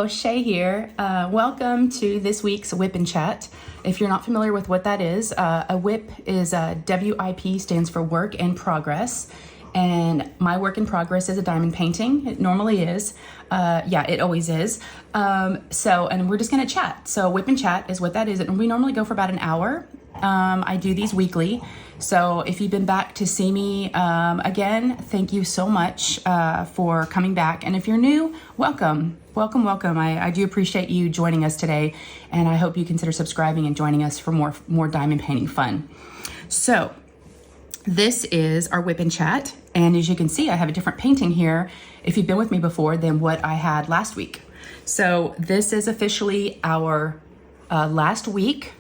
Shay here. Welcome to this week's WIP N Chat. If you're not familiar with what that is, a WIP is WIP, stands for work in progress. And my work in progress is a diamond painting. It normally is. Yeah, it always is. And we're just gonna chat. So WIP N Chat is what that is. And we normally go for about an hour. I do these weekly. So if you've been back to see me again, thank you so much for coming back. And if you're new, welcome. Welcome. I do appreciate you joining us today. And I hope you consider subscribing and joining us for more diamond painting fun. So this is our WIP N Chat. And as you can see, I have a different painting here, if you've been with me before, than what I had last week. So this is officially our last week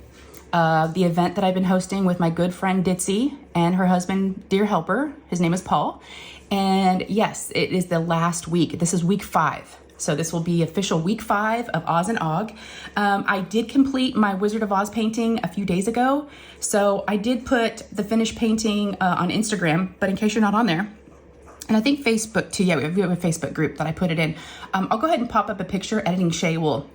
of the event that I've been hosting with my good friend Ditzy and her husband, dear helper. His name is Paul. And yes, it is the last week. This is week 5. So this will be official week 5 of Oz and Og. I did complete my Wizard of Oz painting a few days ago. So I did put the finished painting on Instagram, but in case you're not on there, and I think Facebook too. Yeah, we have a Facebook group that I put it in. I'll go ahead and pop up a picture. Editing Shay will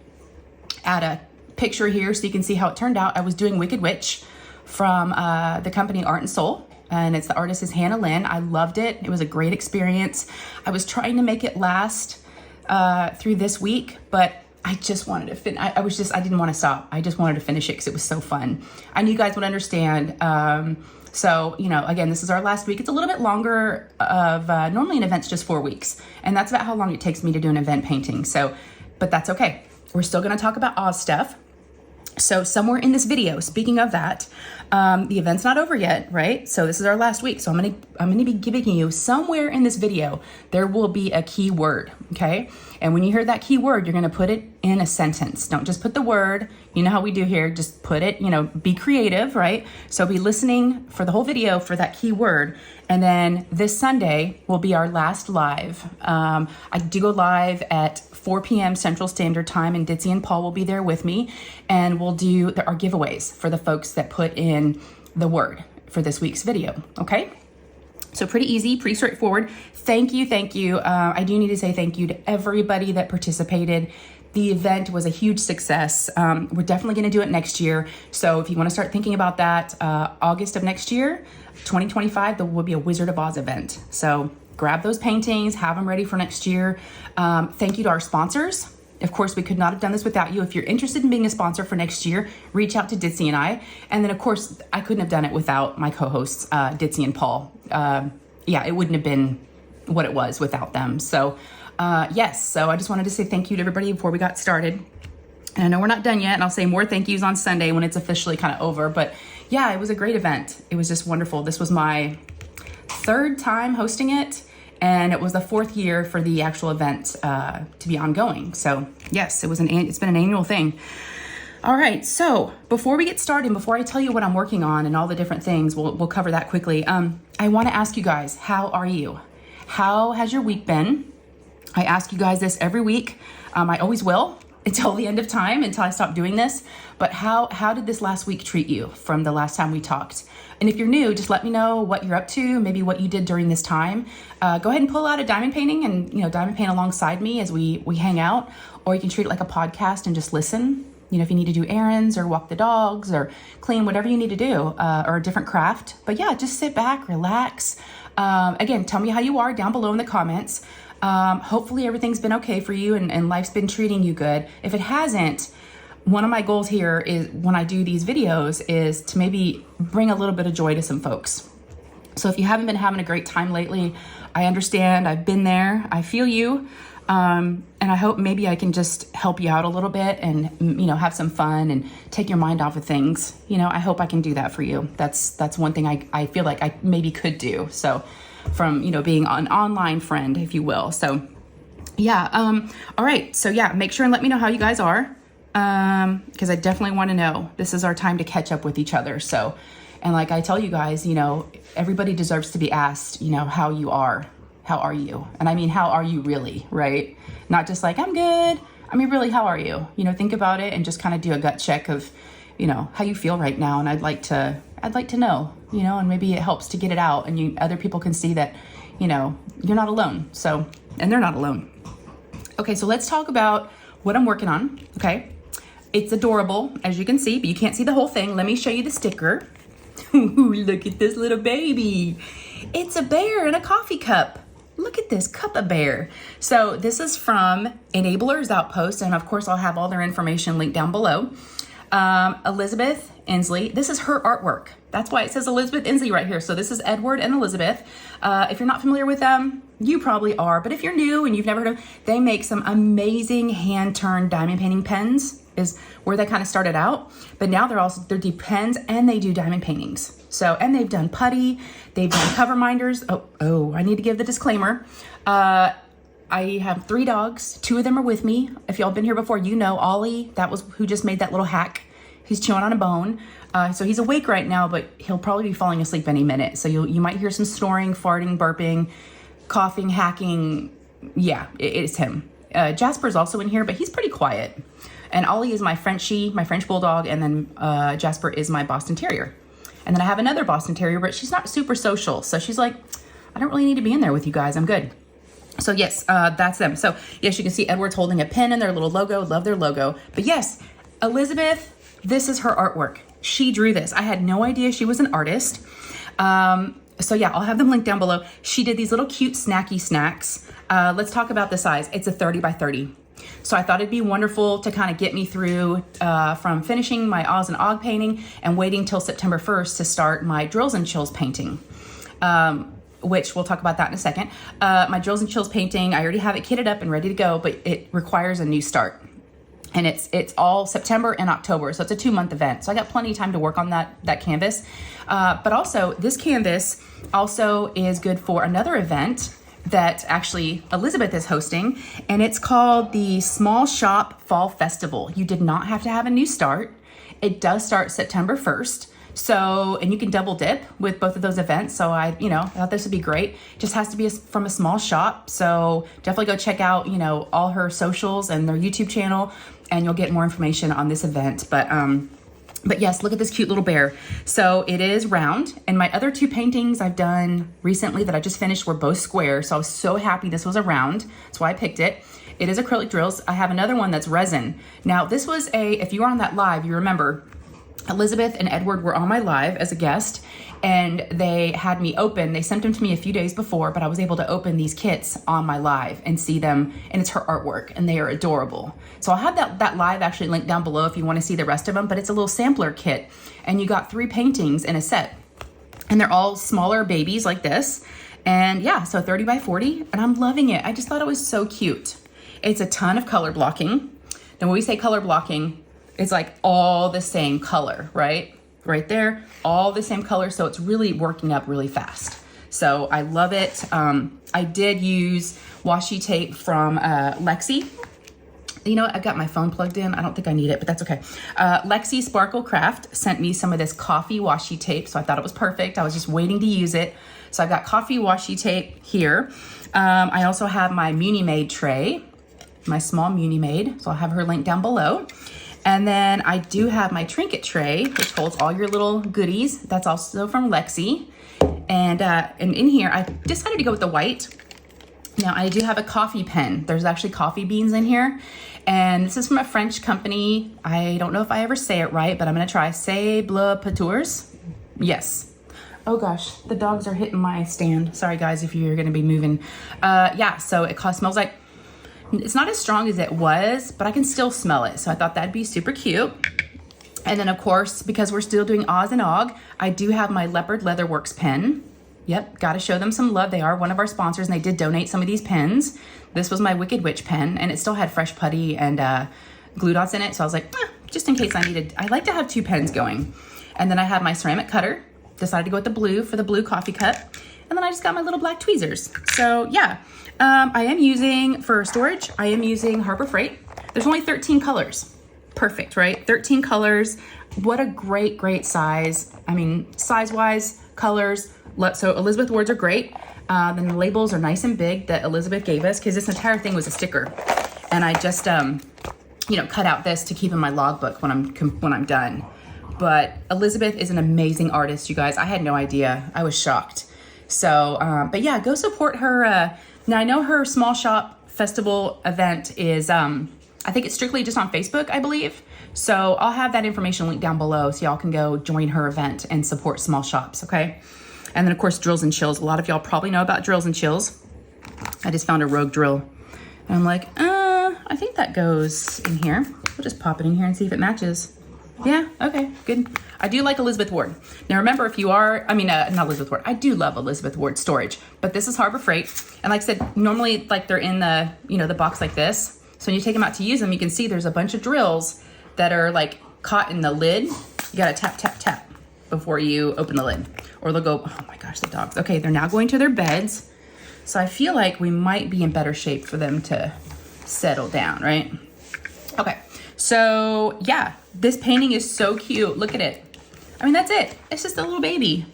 add a picture here so you can see how it turned out. I was doing Wicked Witch from the company Art and Soul. And the artist is Hannah Lynn. I loved it. It was a great experience. I was trying to make it last through this week, but I just wanted to finish. I didn't want to stop. I just wanted to finish it because it was so fun. I knew you guys would understand. So, again, this is our last week. It's a little bit longer of, normally an event's just 4 weeks. And that's about how long it takes me to do an event painting. So, but that's okay. We're still going to talk about Oz stuff. So somewhere in this video, speaking of that, the event's not over yet, right? So this is our last week. So I'm gonna be giving you somewhere in this video, there will be a key word, okay? And when you hear that key word, you're gonna put it in a sentence. Don't just put the word, you know how we do here, just put it, be creative, right? So be listening for the whole video for that key word. And then this Sunday will be our last live. I do go live at 4 p.m. Central Standard Time, and Ditzy and Paul will be there with me, and we'll do our giveaways for the folks that put in the word for this week's video, okay? So pretty easy, pretty straightforward. Thank you. I do need to say thank you to everybody that participated. The event was a huge success. We're definitely gonna do it next year. So if you wanna start thinking about that, August of next year, 2025, there will be a Wizard of Oz event. So grab those paintings, have them ready for next year. Thank you to our sponsors. Of course, we could not have done this without you. If you're interested in being a sponsor for next year, reach out to Ditzy and I. And then of course, I couldn't have done it without my co-hosts, Ditzy and Paul. It wouldn't have been what it was without them. So yes, so I just wanted to say thank you to everybody before we got started. And I know we're not done yet, and I'll say more thank yous on Sunday when it's officially kind of over. But yeah, it was a great event. It was just wonderful. This was my 3rd time hosting it, and it was the 4th year for the actual event to be ongoing. So yes, it's been an annual thing. All right, so before we get started, before I tell you what I'm working on and all the different things, we'll cover that quickly. I want to ask you guys, how are you? How has your week been? I ask you guys this every week. I always will until the end of time, until I stop doing this. But how did this last week treat you from the last time we talked? And if you're new, just let me know what you're up to, maybe what you did during this time. Go ahead and pull out a diamond painting and diamond paint alongside me as we hang out, or you can treat it like a podcast and just listen. If you need to do errands or walk the dogs or clean, whatever you need to do, or a different craft. But yeah, just sit back, relax. Again, tell me how you are down below in the comments. Hopefully everything's been okay for you and life's been treating you good. If it hasn't, one of my goals here is when I do these videos is to maybe bring a little bit of joy to some folks. So if you haven't been having a great time lately, I understand. I've been there. I feel you. And I hope maybe I can just help you out a little bit and, have some fun and take your mind off of things. I hope I can do that for you. That's one thing I feel like I maybe could do. So from, being an online friend, if you will. So yeah. All right. So yeah, make sure and let me know how you guys are. Cause I definitely want to know. This is our time to catch up with each other. So, and like I tell you guys, everybody deserves to be asked, how you are. How are you? And I mean, how are you really, right? Not just like, I'm good. I mean, really, how are you? Think about it and just kind of do a gut check of, how you feel right now. And I'd like to know, and maybe it helps to get it out and other people can see that, you're not alone. So, and they're not alone. Okay, so let's talk about what I'm working on, okay? It's adorable, as you can see, but you can't see the whole thing. Let me show you the sticker. Ooh, look at this little baby. It's a bear in a coffee cup. Look at this cup of bear. So this is from Enablers Outpost, and of course I'll have all their information linked down below. Elizabeth Inslee, this is her artwork. That's why it says Elizabeth Inslee right here. So this is Edward and Elizabeth. If you're not familiar with them, you probably are, but if you're new and you've never heard of them, they make some amazing hand-turned diamond painting pens, is where they kind of started out. But now they're deep pens and they do diamond paintings. So, and they've done putty, they've done cover minders. Oh, I need to give the disclaimer. I have 3 dogs. 2 of them are with me. If y'all been here before, you know Ollie, that was who just made that little hack. He's chewing on a bone. So he's awake right now, but he'll probably be falling asleep any minute. So you might hear some snoring, farting, burping, coughing, hacking. Yeah, it's him. Jasper's also in here, but he's pretty quiet. And Ollie is my Frenchie, my French Bulldog, and then Jasper is my Boston Terrier. And then I have another Boston Terrier, but she's not super social. So she's like, I don't really need to be in there with you guys. I'm good. So yes, that's them. So yes, you can see Edward's holding a pen in their little logo. Love their logo. But yes, Elizabeth, this is her artwork. She drew this. I had no idea she was an artist. So yeah, I'll have them linked down below. She did these little cute snacky snacks. Let's talk about the size. It's a 30 by 30. So I thought it'd be wonderful to kind of get me through from finishing my Oz and Og painting and waiting till September 1st to start my Drills and Chills painting, which we'll talk about that in a second. My Drills and Chills painting, I already have it kitted up and ready to go, but it requires a new start. And it's all September and October, so it's a 2-month event. So I got plenty of time to work on that canvas. But also, this canvas also is good for another event that actually Elizabeth is hosting, and it's called the Small Shop Fall Festival. You did not have to have a new start. It does start September 1st. So, and you can double dip with both of those events. So I thought this would be great. Just has to be from a small shop. So definitely go check out, all her socials and their YouTube channel, and you'll get more information on this event. But yes, look at this cute little bear. So it is round, and my other 2 paintings I've done recently that I just finished were both square. So I was so happy this was a round. That's why I picked it. It is acrylic drills. I have another one that's resin. Now this was if you were on that live, you remember Elizabeth and Edward were on my live as a guest, and they had me open. They sent them to me a few days before, but I was able to open these kits on my live and see them, and it's her artwork, and they are adorable. So I'll have that live actually linked down below if you want to see the rest of them, but it's a little sampler kit, and you got 3 paintings in a set, and they're all smaller babies like this. And yeah, so 30 by 40, and I'm loving it. I just thought it was so cute. It's a ton of color blocking. Then when we say color blocking, it's like all the same color, right? Right there, all the same color. So it's really working up really fast. So I love it. I did use washi tape from Lexi. You know what? I've got my phone plugged in. I don't think I need it, but that's okay. Lexi Sparkle Craft sent me some of this coffee washi tape. So I thought it was perfect. I was just waiting to use it. So I've got coffee washi tape here. I also have my Muni Made tray, my small Muni Made. So I'll have her link down below. And then I do have my trinket tray, which holds all your little goodies. That's also from Lexi. And in here, I decided to go with the white. Now, I do have a coffee pen. There's actually coffee beans in here. And this is from a French company. I don't know if I ever say it right, but I'm going to try. SewBlingy. Yes. Oh gosh, the dogs are hitting my stand. Sorry guys if you're going to be moving. Yeah, so it smells like, it's not as strong as it was, but I can still smell it. So I thought that'd be super cute. And then of course, because we're still doing Oz and Og, I do have my Leopard Leatherworks pen. Yep, got to show them some love. They are one of our sponsors, and they did donate some of these pens. This was my Wicked Witch pen, and it still had fresh putty and glue dots in it. So I was like, just in case I like to have 2 pens going. And then I have my ceramic cutter. Decided to go with the blue for the blue coffee cup. And then I just got my little black tweezers. So yeah, I am using, for storage, I am using Harbor Freight. There's only 13 colors. Perfect, right? 13 colors. What a great, great size. I mean, size-wise, colors. So Elizabeth words are great. Then the labels are nice and big that Elizabeth gave us, because this entire thing was a sticker. And I just, cut out this to keep in my logbook when I'm done. But Elizabeth is an amazing artist, you guys. I had no idea. I was shocked. So, but yeah, go support her. Now I know her small shop festival event is I think it's strictly just on Facebook, I believe. So I'll have that information linked down below so y'all can go join her event and support small shops, okay? And then of course, drills and chills. A lot of y'all probably know about drills and chills. I just found a rogue drill. And I'm like, I think that goes in here. We'll just pop it in here and see if it matches. Yeah, okay, good. I do like Elizabeth Ward. Now remember, if you are, not Elizabeth Ward. I do love Elizabeth Ward storage, but this is Harbor Freight. And like I said, normally like they're in the, the box like this. So when you take them out to use them, you can see there's a bunch of drills that are like caught in the lid. You gotta tap, tap, tap before you open the lid. Or they'll go, oh my gosh, the dogs. Okay, they're now going to their beds. So I feel like we might be in better shape for them to settle down, right? Okay, so yeah, this painting is so cute. Look at it. That's it. It's just a little baby.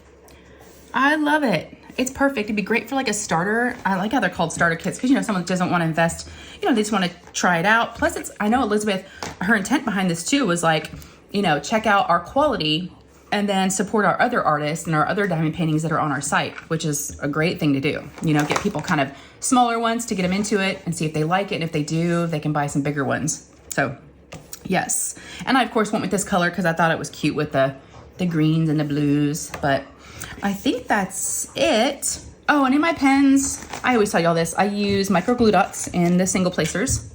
I love it. It's perfect. It'd be great for like a starter. I like how they're called starter kits because, someone doesn't want to invest, they just want to try it out. Plus I know Elizabeth, her intent behind this too was like, check out our quality and then support our other artists and our other diamond paintings that are on our site, which is a great thing to do. Get people kind of smaller ones to get them into it and see if they like it. And if they do, they can buy some bigger ones. So yes. And I of course went with this color because I thought it was cute with the greens and the blues, but I think that's it. Oh, and in my pens, I always tell y'all this, I use micro glue dots in the single placers.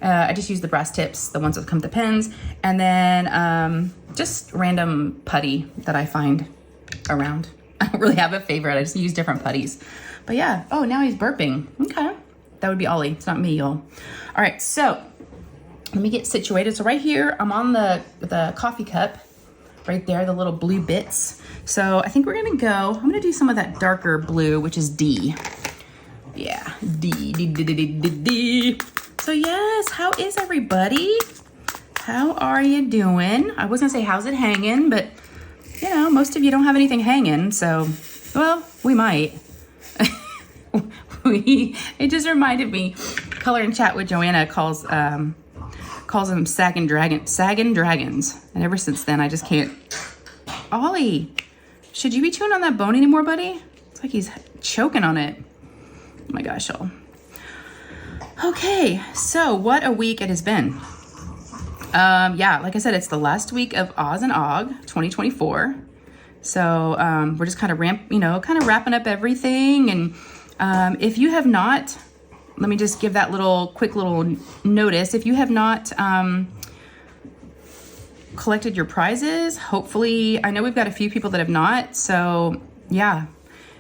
I just use the brass tips, the ones that come with the pens, and then just random putty that I find around. I don't really have a favorite. I just use different putties. But yeah, oh, now he's burping. Okay, that would be Ollie. It's not me, y'all. All right, so let me get situated. So right here, I'm on the coffee cup. Right there, the little blue bits. So I think we're gonna go, I'm gonna do some of that darker blue, which is D. Yeah, D. So yes, how is everybody? How are you doing? I was gonna say, how's it hanging? But most of you don't have anything hanging, so, well, we might. It just reminded me, Color and Chat with Joanna calls them sagging dragons. And ever since then, I just can't. Ollie, should you be chewing on that bone anymore, buddy? It's like he's choking on it. Oh my gosh, y'all. Okay, so what a week it has been. Yeah, like I said, it's the last week of Oz and Og 2024. So we're just kind of wrapping up everything. And if you have not, let me just give that quick little notice. If you have not collected your prizes, hopefully, I know we've got a few people that have not. So yeah,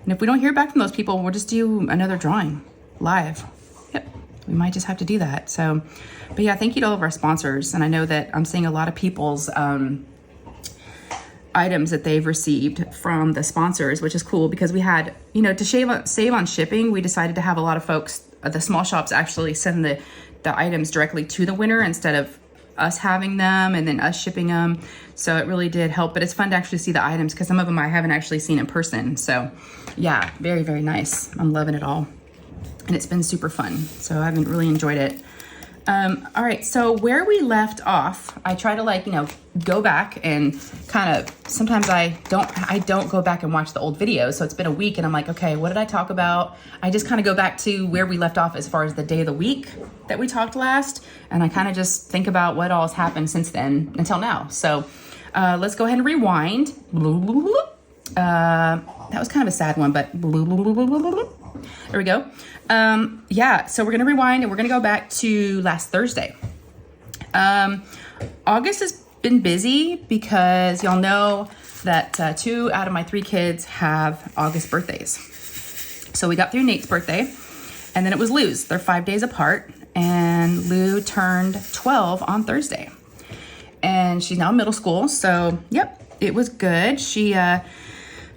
and if we don't hear back from those people, we'll just do another drawing live. Yep, we might just have to do that. So, but yeah, thank you to all of our sponsors. And I know that I'm seeing a lot of people's items that they've received from the sponsors, which is cool because we had, to save on shipping, we decided to have a lot of folks, the small shops actually send the items directly to the winner instead of us having them and then us shipping them. So it really did help, but it's fun to actually see the items because some of them I haven't actually seen in person. So yeah, very, very nice. I'm loving it all. And it's been super fun. So I've really enjoyed it. All right, so where we left off, I try to go back and kind of, sometimes I don't go back and watch the old videos. So it's been a week and I'm like, okay, what did I talk about? I just kind of go back to where we left off as far as the day of the week that we talked last. And I kind of just think about what all has happened since then until now. So let's go ahead and rewind. That was kind of a sad one, but there we go. Yeah, so we're gonna rewind and we're gonna go back to last Thursday. August has been busy because y'all know that 2 out of my 3 kids have August birthdays. So we got through Nate's birthday and then it was Lou's. They're 5 days apart and Lou turned 12 on Thursday. And she's now in middle school, so yep, it was good.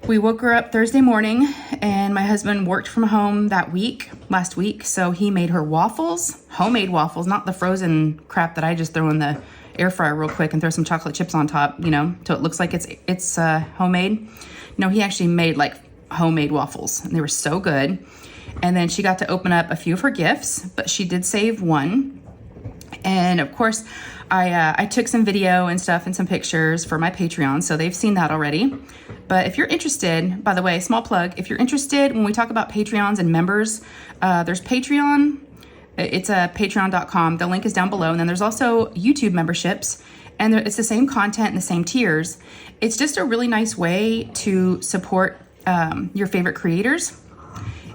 We woke her up Thursday morning and my husband worked from home last week. So he made her waffles, homemade waffles, not the frozen crap that I just throw in the air fryer real quick and throw some chocolate chips on top, so it looks like it's homemade. No, he actually made homemade waffles and they were so good. And then she got to open up a few of her gifts, but she did save one. And of course, I took some video and stuff and some pictures for my Patreon, so they've seen that already. But if you're interested, by the way, small plug, if you're interested when we talk about Patreons and members, there's Patreon, It's a patreon.com. The link is down below. And then there's also YouTube memberships, and it's the same content and the same tiers. It's just a really nice way to support your favorite creators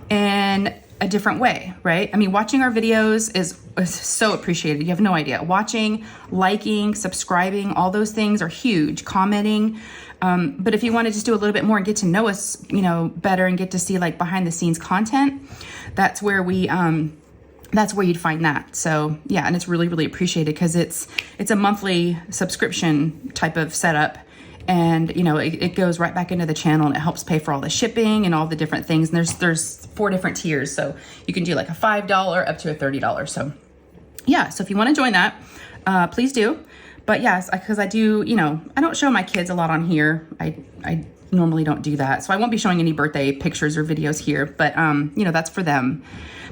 in a different way, right? I mean, watching our videos is so appreciated. You have no idea. Watching, liking, subscribing, all those things are huge. Commenting. But if you want to just do a little bit more and get to know us, you know, better and get to see like behind the scenes content, that's where that's where you'd find that. So yeah, and it's really, really appreciated because it's a monthly subscription type of setup. And you know, it goes right back into the channel, and it helps pay for all the shipping and all the different things. And there's 4 different tiers. So you can do like a $5 up to a $30. So yeah, so if you want to join that, please do. But yes, because I do, you know, I don't show my kids a lot on here. I normally don't do that. So I won't be showing any birthday pictures or videos here, but you know, that's for them.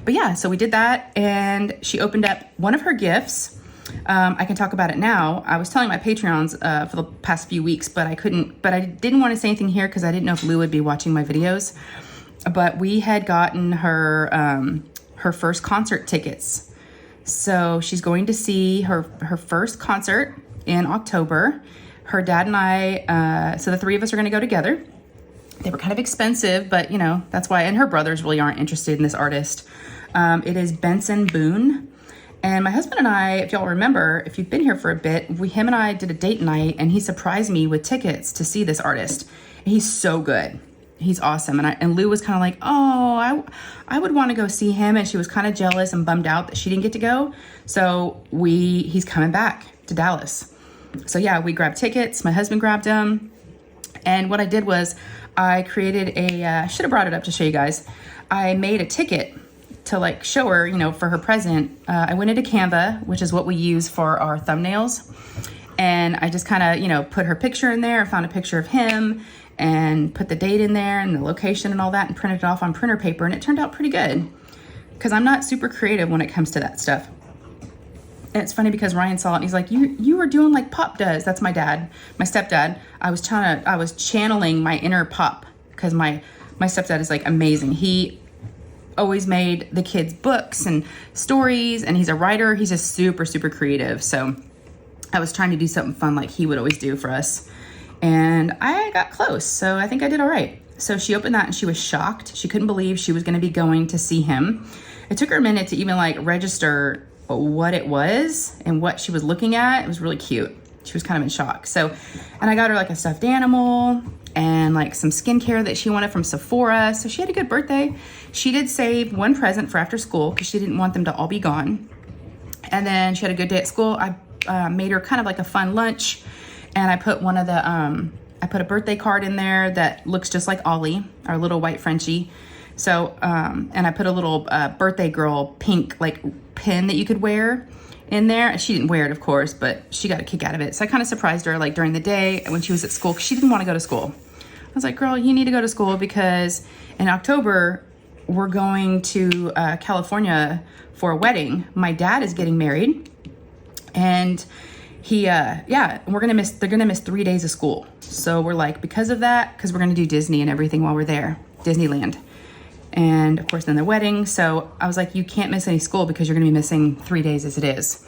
But yeah, so we did that, and she opened up one of her gifts. I can talk about it now. I was telling my Patreons for the past few weeks, but I didn't want to say anything here because I didn't know if Lou would be watching my videos. But we had gotten her her first concert tickets. So she's going to see her first concert in October. Her dad and I, so the 3 of us are going to go together. They were kind of expensive, but you know, that's why, and her brothers really aren't interested in this artist. It is Benson Boone. And my husband and I, if y'all remember, if you've been here for a bit, him and I did a date night, and he surprised me with tickets to see this artist. And he's so good. He's awesome. And Lou was kind of like, oh, I would want to go see him. And she was kind of jealous and bummed out that she didn't get to go. So he's coming back to Dallas. So yeah, we grabbed tickets. My husband grabbed them. And what I did was I created I should have brought it up to show you guys. I made a ticket to like show her, you know, for her present. I went into Canva, which is what we use for our thumbnails. And I just kind of, you know, put her picture in there. I found a picture of him and put the date in there and the location and all that, and printed it off on printer paper. And it turned out pretty good because I'm not super creative when it comes to that stuff. And it's funny because Ryan saw it and he's like, you were doing like Pop does. That's my dad, my stepdad. I was channeling my inner Pop because my stepdad is like amazing. He always made the kids books and stories, and he's a writer. He's just super, super creative. So I was trying to do something fun like he would always do for us. And I got close. So I think I did all right. So she opened that and she was shocked. She couldn't believe she was going to be going to see him. It took her a minute to even like register what it was and what she was looking at. It was really cute. She was kind of in shock. So, and I got her like a stuffed animal and like some skincare that she wanted from Sephora. So she had a good birthday. She did save one present for after school because she didn't want them to all be gone. And then she had a good day at school. I made her kind of like a fun lunch, and I put one of the, I put a birthday card in there that looks just like Ollie, our little white Frenchie. So, and I put a little birthday girl pink like pin that you could wear in there. She didn't wear it, of course, but she got a kick out of it. So I kind of surprised her like during the day when she was at school, because she didn't want to go to school. I was like, girl, you need to go to school because in October, we're going to California for a wedding. My dad is getting married, and they're gonna miss 3 days of school. So we're like, because of that, because we're gonna do Disney and everything while we're there, Disneyland. And of course then the wedding. So I was like, you can't miss any school because you're gonna be missing 3 days as it is.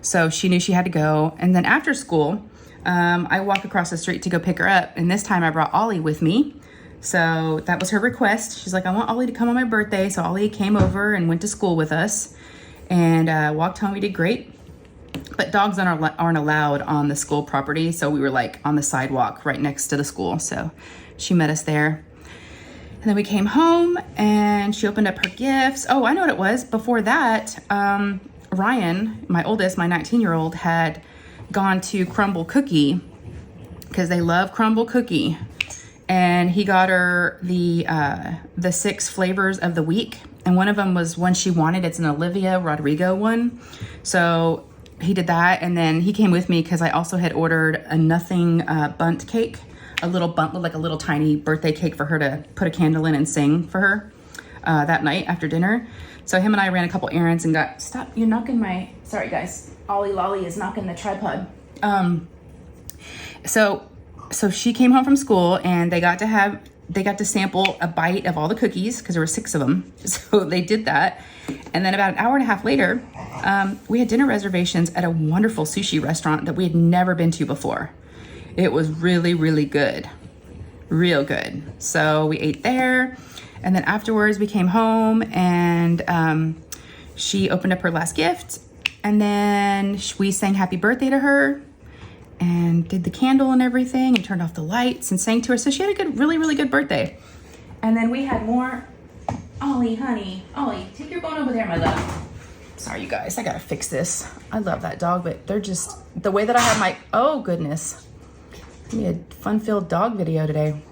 So she knew she had to go. And then after school, I walk across the street to go pick her up. And this time I brought Ollie with me. So that was her request. She's like, I want Ollie to come on my birthday. So Ollie came over and went to school with us and walked home. We did great. But dogs aren't allowed on the school property. So we were like on the sidewalk right next to the school. So she met us there. And then we came home and she opened up her gifts. Oh, I know what it was. Before that, Ryan, my oldest, my 19-year-old, had gone to Crumble Cookie because they love Crumble Cookie. And he got her the 6 flavors of the week. And one of them was one she wanted. It's an Olivia Rodrigo one. So he did that. And then he came with me because I also had ordered a nothing bunt cake. A little bunt, like a little tiny birthday cake for her to put a candle in and sing for her that night after dinner. So him and I ran a couple errands and got, stop, you're knocking my, sorry guys, Ollie Lolly is knocking the tripod. So she came home from school and they got to sample a bite of all the cookies because there were 6 of them. So they did that. And then about an hour and a half later, we had dinner reservations at a wonderful sushi restaurant that we had never been to before. It was really, really good. Real good. So we ate there, and then afterwards we came home, and she opened up her last gift, and then we sang happy birthday to her and did the candle and everything and turned off the lights and sang to her. So she had a good, really, really good birthday. And then we had more. Ollie, honey. Ollie, take your bone over there, my love. Sorry, you guys. I gotta fix this. I love that dog, but they're just... The way that I have my... Oh, goodness. Give me a fun-filled dog video today.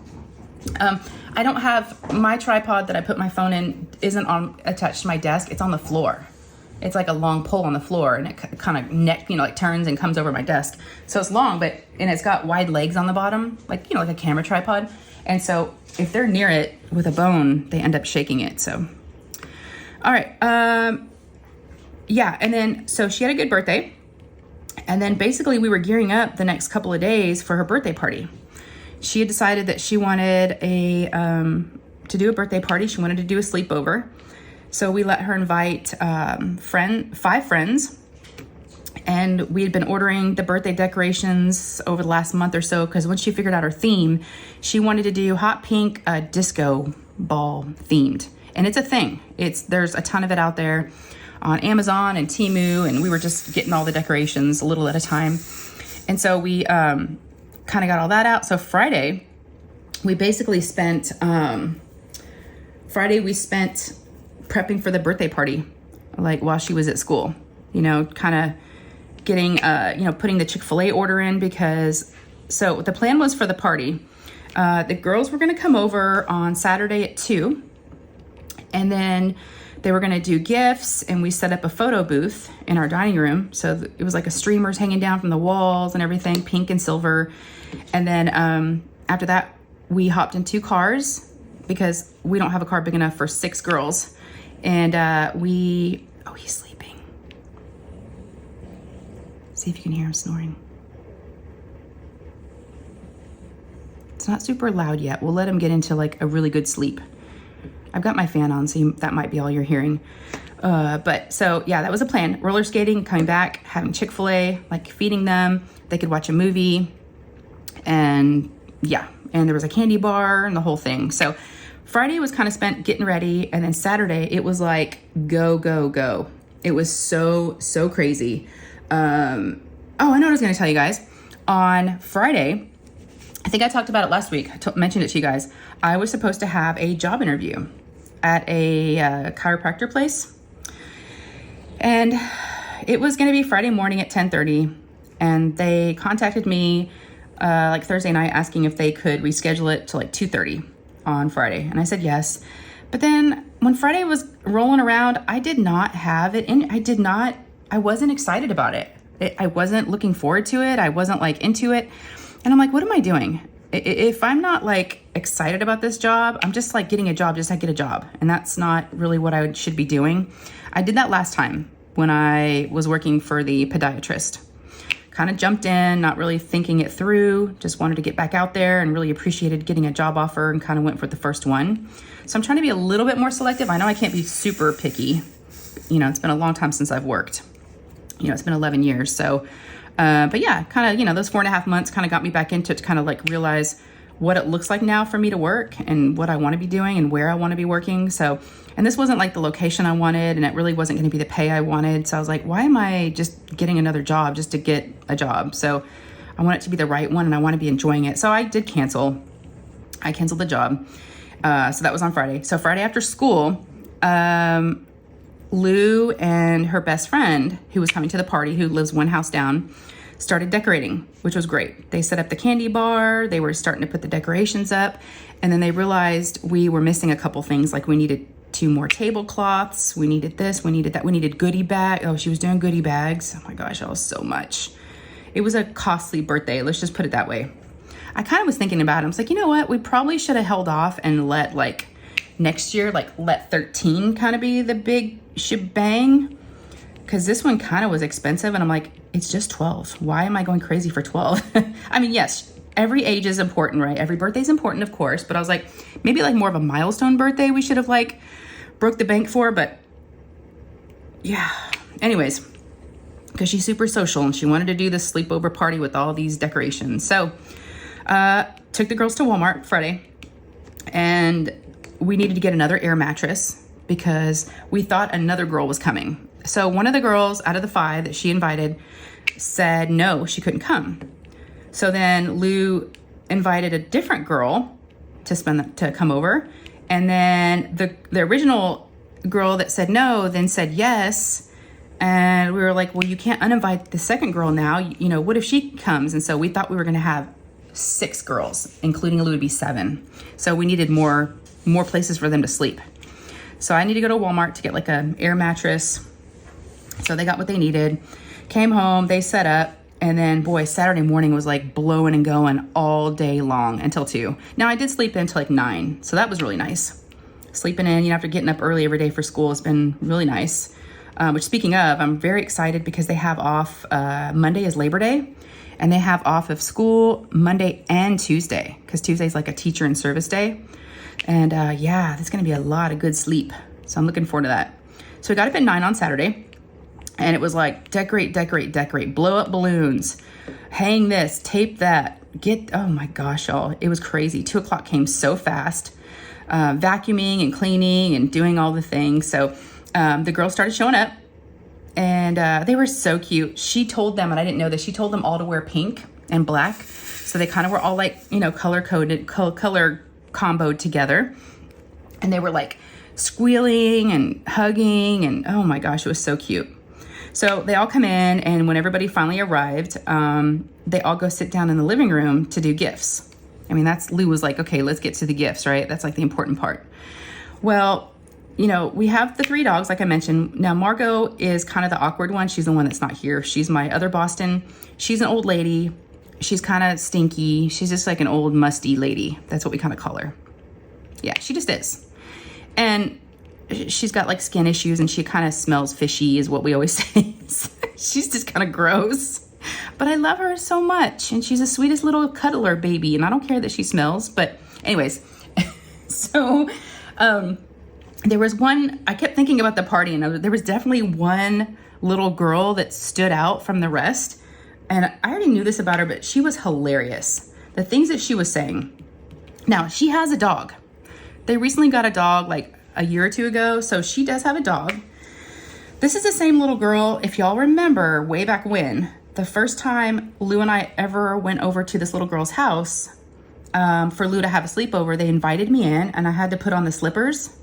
I don't have... My tripod that I put my phone in isn't attached to my desk. It's on the floor. It's like a long pole on the floor, and it kind of like turns and comes over my desk. So it's long, but... And it's got wide legs on the bottom, like, like a camera tripod. And so if they're near it with a bone, they end up shaking it. So, all right. Yeah. And then, so she had a good birthday. And then basically we were gearing up the next couple of days for her birthday party. She had decided that she wanted to do a birthday party. She wanted to do a sleepover. So we let her invite 5 friends. And we had been ordering the birthday decorations over the last month or so, because once she figured out her theme, she wanted to do hot pink disco ball themed. And it's a thing. There's a ton of it out there on Amazon and Temu, and we were just getting all the decorations a little at a time. And so we kind of got all that out. So Friday, we basically spent prepping for the birthday party, like while she was at school, kind of getting, putting the Chick-fil-A order in, because, so the plan was for the party, the girls were going to come over on Saturday at 2, and then they were going to do gifts, and we set up a photo booth in our dining room. So it was like a streamers hanging down from the walls and everything, pink and silver. And then after that, we hopped in 2 cars, because we don't have a car big enough for 6 girls. And oh, he's sleeping. See if you can hear him snoring. It's not super loud yet. We'll let him get into like a really good sleep. I've got my fan on, so that might be all you're hearing. But so yeah, that was a plan. Roller skating, coming back, having Chick-fil-A, like feeding them. They could watch a movie, and yeah, and there was a candy bar and the whole thing. So Friday was kind of spent getting ready, and then Saturday it was like go, go, go. It was so crazy. Oh, I know what I was going to tell you guys. On Friday, I think I talked about it last week. I mentioned it to you guys. I was supposed to have a job interview at a chiropractor place. And it was going to be Friday morning at 10:30. And they contacted me like Thursday night asking if they could reschedule it to like 2:30 on Friday. And I said yes. But then when Friday was rolling around, I did not have it in. I wasn't excited about it. I wasn't looking forward to it. I wasn't like into it. And I'm like, what am I doing? If I'm not like excited about this job, I'm just like getting a job just to get a job. And that's not really what I should be doing. I did that last time when I was working for the podiatrist. Kind of jumped in, not really thinking it through, just wanted to get back out there and really appreciated getting a job offer, and kind of went for the first one. So I'm trying to be a little bit more selective. I know I can't be super picky. It's been a long time since I've worked. It's been 11 years. So, but yeah, kind of, those 4.5 months kind of got me back into it to kind of like realize what it looks like now for me to work and what I want to be doing and where I want to be working. So, and this wasn't like the location I wanted, and it really wasn't going to be the pay I wanted. So I was like, why am I just getting another job just to get a job? So I want it to be the right one, and I want to be enjoying it. So I did cancel. I canceled the job. So that was on Friday. So Friday after school, Lou and her best friend, who was coming to the party, who lives one house down, started decorating, which was great. They set up the candy bar. They were starting to put the decorations up. And then they realized we were missing a couple things. Like we needed 2 more tablecloths. We needed this, we needed that. We needed goodie bag. Oh, she was doing goodie bags. Oh my gosh, that was so much. It was a costly birthday. Let's just put it that way. I kind of was thinking about it. I was like, you know what? We probably should have held off and let like next year, like let 13 kind of be the big shebang. Because this one kind of was expensive. And I'm like, it's just 12. Why am I going crazy for 12? I mean, yes, every age is important, right? Every birthday is important, of course. But I was like, maybe like more of a milestone birthday we should have like broke the bank for. But yeah, anyways, because she's super social and she wanted to do this sleepover party with all these decorations. So took the girls to Walmart Friday, and we needed to get another air mattress because we thought another girl was coming. So one of the girls out of the 5 that she invited said no, she couldn't come. So then Lou invited a different girl to come over, and then the original girl that said no then said yes, and we were like, well, you can't uninvite the second girl now. You know, what if she comes? And so we thought we were going to have 6 girls, including Lou would be 7. So we needed more places for them to sleep. So I need to go to Walmart to get like an air mattress. So they got what they needed, came home, they set up, and then boy, Saturday morning was like blowing and going all day long until 2. Now I did sleep in until like 9, so that was really nice. Sleeping in, after getting up early every day for school has been really nice. Which, speaking of, I'm very excited because they have off, Monday is Labor Day, and they have off of school Monday and Tuesday, because Tuesday's like a teacher and service day. And yeah, there's gonna be a lot of good sleep. So I'm looking forward to that. So we got up at 9 on Saturday, and it was like decorate, decorate, decorate, blow up balloons, hang this, tape that, oh my gosh, y'all, it was crazy. 2 o'clock came so fast, vacuuming and cleaning and doing all the things. So the girls started showing up, and they were so cute. She told them, and I didn't know this, she told them all to wear pink and black. So they kind of were all like, color comboed together. And they were like squealing and hugging, and oh my gosh, it was so cute. So they all come in, and when everybody finally arrived, they all go sit down in the living room to do gifts. I mean, Lou was like, okay, let's get to the gifts, right? That's like the important part. Well, we have the 3 dogs, like I mentioned. Now, Margot is kind of the awkward one. She's the one that's not here. She's my other Boston. She's an old lady. She's kind of stinky. She's just like an old musty lady. That's what we kind of call her. Yeah, she just is. And she's got like skin issues, and she kind of smells fishy is what we always say. She's just kind of gross. But I love her so much. And she's the sweetest little cuddler baby. And I don't care that she smells. But anyways, so there was one, I kept thinking about the party, and there was definitely one little girl that stood out from the rest. And I already knew this about her, but she was hilarious. The things that she was saying. Now, she has a dog. They recently got a dog like a year or 2 ago, so she does have a dog. This is the same little girl, if y'all remember way back when, the first time Lou and I ever went over to this little girl's house for Lou to have a sleepover, they invited me in, and I had to put on the slippers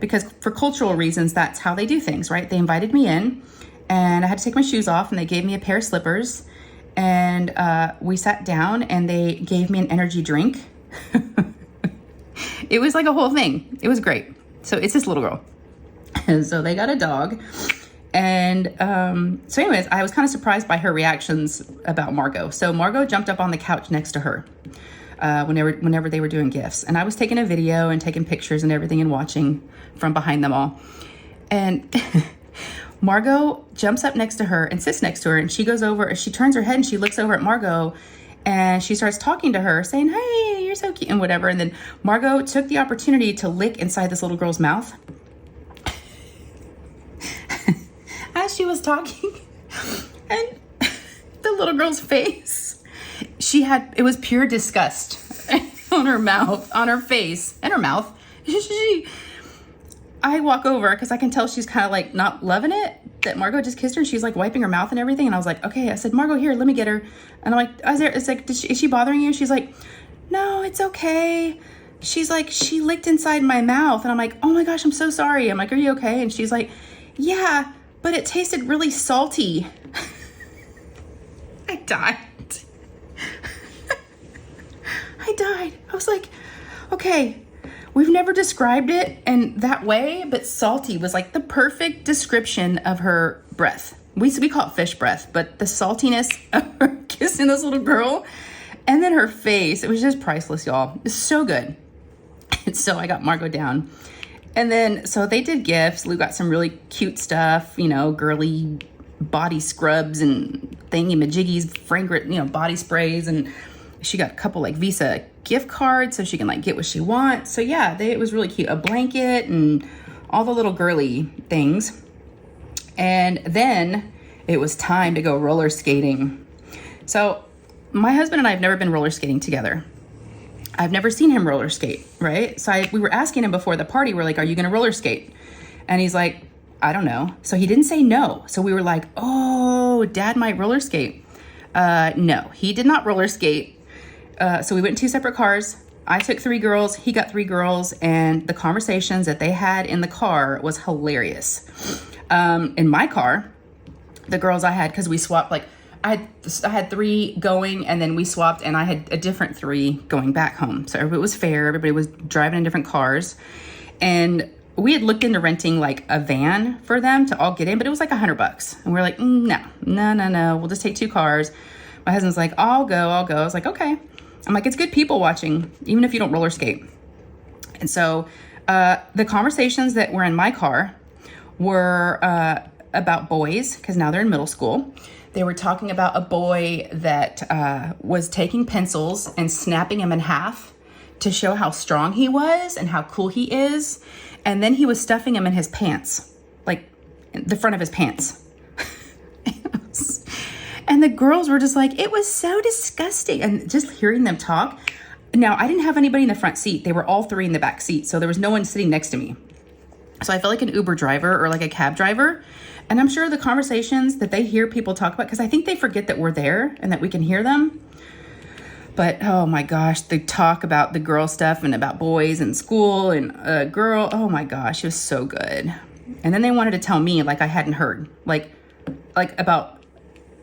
because for cultural reasons, that's how they do things, right? They invited me in, and I had to take my shoes off, and they gave me a pair of slippers, and we sat down, and they gave me an energy drink. It was like a whole thing. It was great. So it's this little girl. And so they got a dog. And so anyways, I was kind of surprised by her reactions about Margot. So Margot jumped up on the couch next to her whenever they were doing gifts. And I was taking a video and taking pictures and everything and watching from behind them all. And Margot jumps up next to her and sits next to her. And she goes over, she turns her head and she looks over at Margot. And she starts talking to her, saying, hey, you're so cute, and whatever. And then Margot took the opportunity to lick inside this little girl's mouth as she was talking. And the little girl's face, it was pure disgust on her mouth, on her face, and her mouth. I walk over because I can tell she's kind of like not loving it that Margot just kissed her, and she's like wiping her mouth and everything. And I was like, okay, I said, Margot, here, let me get her. And I'm like, is she bothering you? She's like, no, it's okay. She's like, she licked inside my mouth. And I'm like, oh my gosh, I'm so sorry. I'm like, are you okay? And she's like, yeah, but it tasted really salty. I died. I died. I was like, okay, we've never described it in that way, but salty was like the perfect description of her breath. We call it fish breath, but the saltiness of her kissing this little girl and then her face, it was just priceless, y'all. It's so good. And so I got Margot down. And then, so they did gifts. Lou got some really cute stuff, girly body scrubs and thingy-majiggies, fragrant, body sprays. And she got a couple like Visa gift cards so she can like get what she wants. So yeah, it was really cute. A blanket and all the little girly things. And then it was time to go roller skating. So my husband and I have never been roller skating together. I've never seen him roller skate, right? So we were asking him before the party, we're like, are you gonna roller skate? And he's like, I don't know. So he didn't say no. So we were like, oh, Dad might roller skate. No, he did not roller skate. So we went in 2 separate cars. I took 3 girls, he got 3 girls, and the conversations that they had in the car was hilarious. In my car, the girls I had, because we swapped, like, I had 3 going, and then we swapped, and I had a different 3 going back home. So everybody was fair. Everybody was driving in different cars. And we had looked into renting, like, a van for them to all get in, but it was like $100. And we were like, no. We'll just take 2 cars. My husband's like, I'll go. I was like, okay. I'm like, it's good people watching, even if you don't roller skate. And so the conversations that were in my car were about boys, because now they're in middle school. They were talking about a boy that was taking pencils and snapping them in half to show how strong he was and how cool he is. And then he was stuffing them in his pants, like the front of his pants. And the girls were just like, it was so disgusting. And just hearing them talk. Now, I didn't have anybody in the front seat. They were all 3 in the back seat. So there was no one sitting next to me. So I felt like an Uber driver or like a cab driver. And I'm sure the conversations that they hear people talk about, because I think they forget that we're there and that we can hear them. But oh my gosh, the talk about the girl stuff and about boys and school and a girl. Oh my gosh, it was so good. And then they wanted to tell me like I hadn't heard, like about.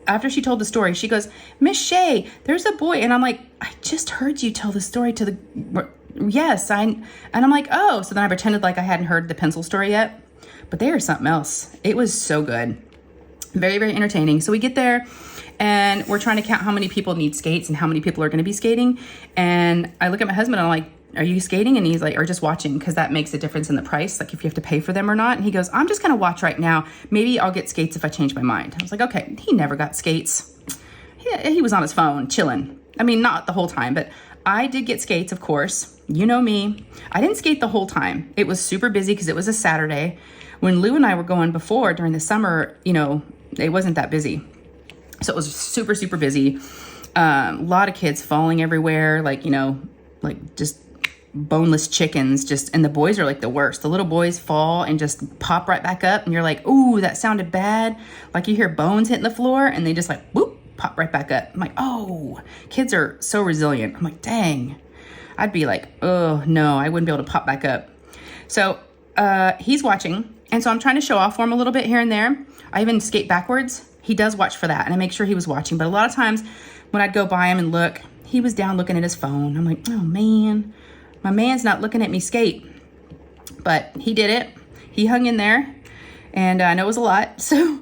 After she told the story, she goes, Miss Shay, there's a boy. And I'm like, I just heard you tell the story to the, yes. And I'm like, oh, so then I pretended like I hadn't heard the pencil story yet, but they are something else. It was so good. Very, very entertaining. So we get there and we're trying to count how many people need skates and how many people are going to be skating. And I look at my husband and I'm like, are you skating? And he's like, or just watching, because that makes a difference in the price, like if you have to pay for them or not. And he goes, I'm just going to watch right now. Maybe I'll get skates if I change my mind. I was like, okay. He never got skates. He was on his phone chilling. I mean, not the whole time, but I did get skates, of course. You know me. I didn't skate the whole time. It was super busy because it was a Saturday. When Lou and I were going before during the summer, you know, it wasn't that busy. So it was super, super busy. A lot of kids falling everywhere, like, you know, like just boneless chickens, just, and the boys are like the worst. The little boys fall and just pop right back up, and you're like, ooh, that sounded bad. Like you hear bones hitting the floor and they just like whoop, pop right back up. I'm like, oh, kids are so resilient. I'm like, dang. I'd be like, oh no, I wouldn't be able to pop back up. So he's watching, and so I'm trying to show off for him a little bit here and there. I even skate backwards. He does watch for that, and I make sure he was watching. But a lot of times when I'd go by him and look, he was down looking at his phone. I'm like, oh man, my man's not looking at me skate. But he did it. He hung in there, and I know it was a lot. So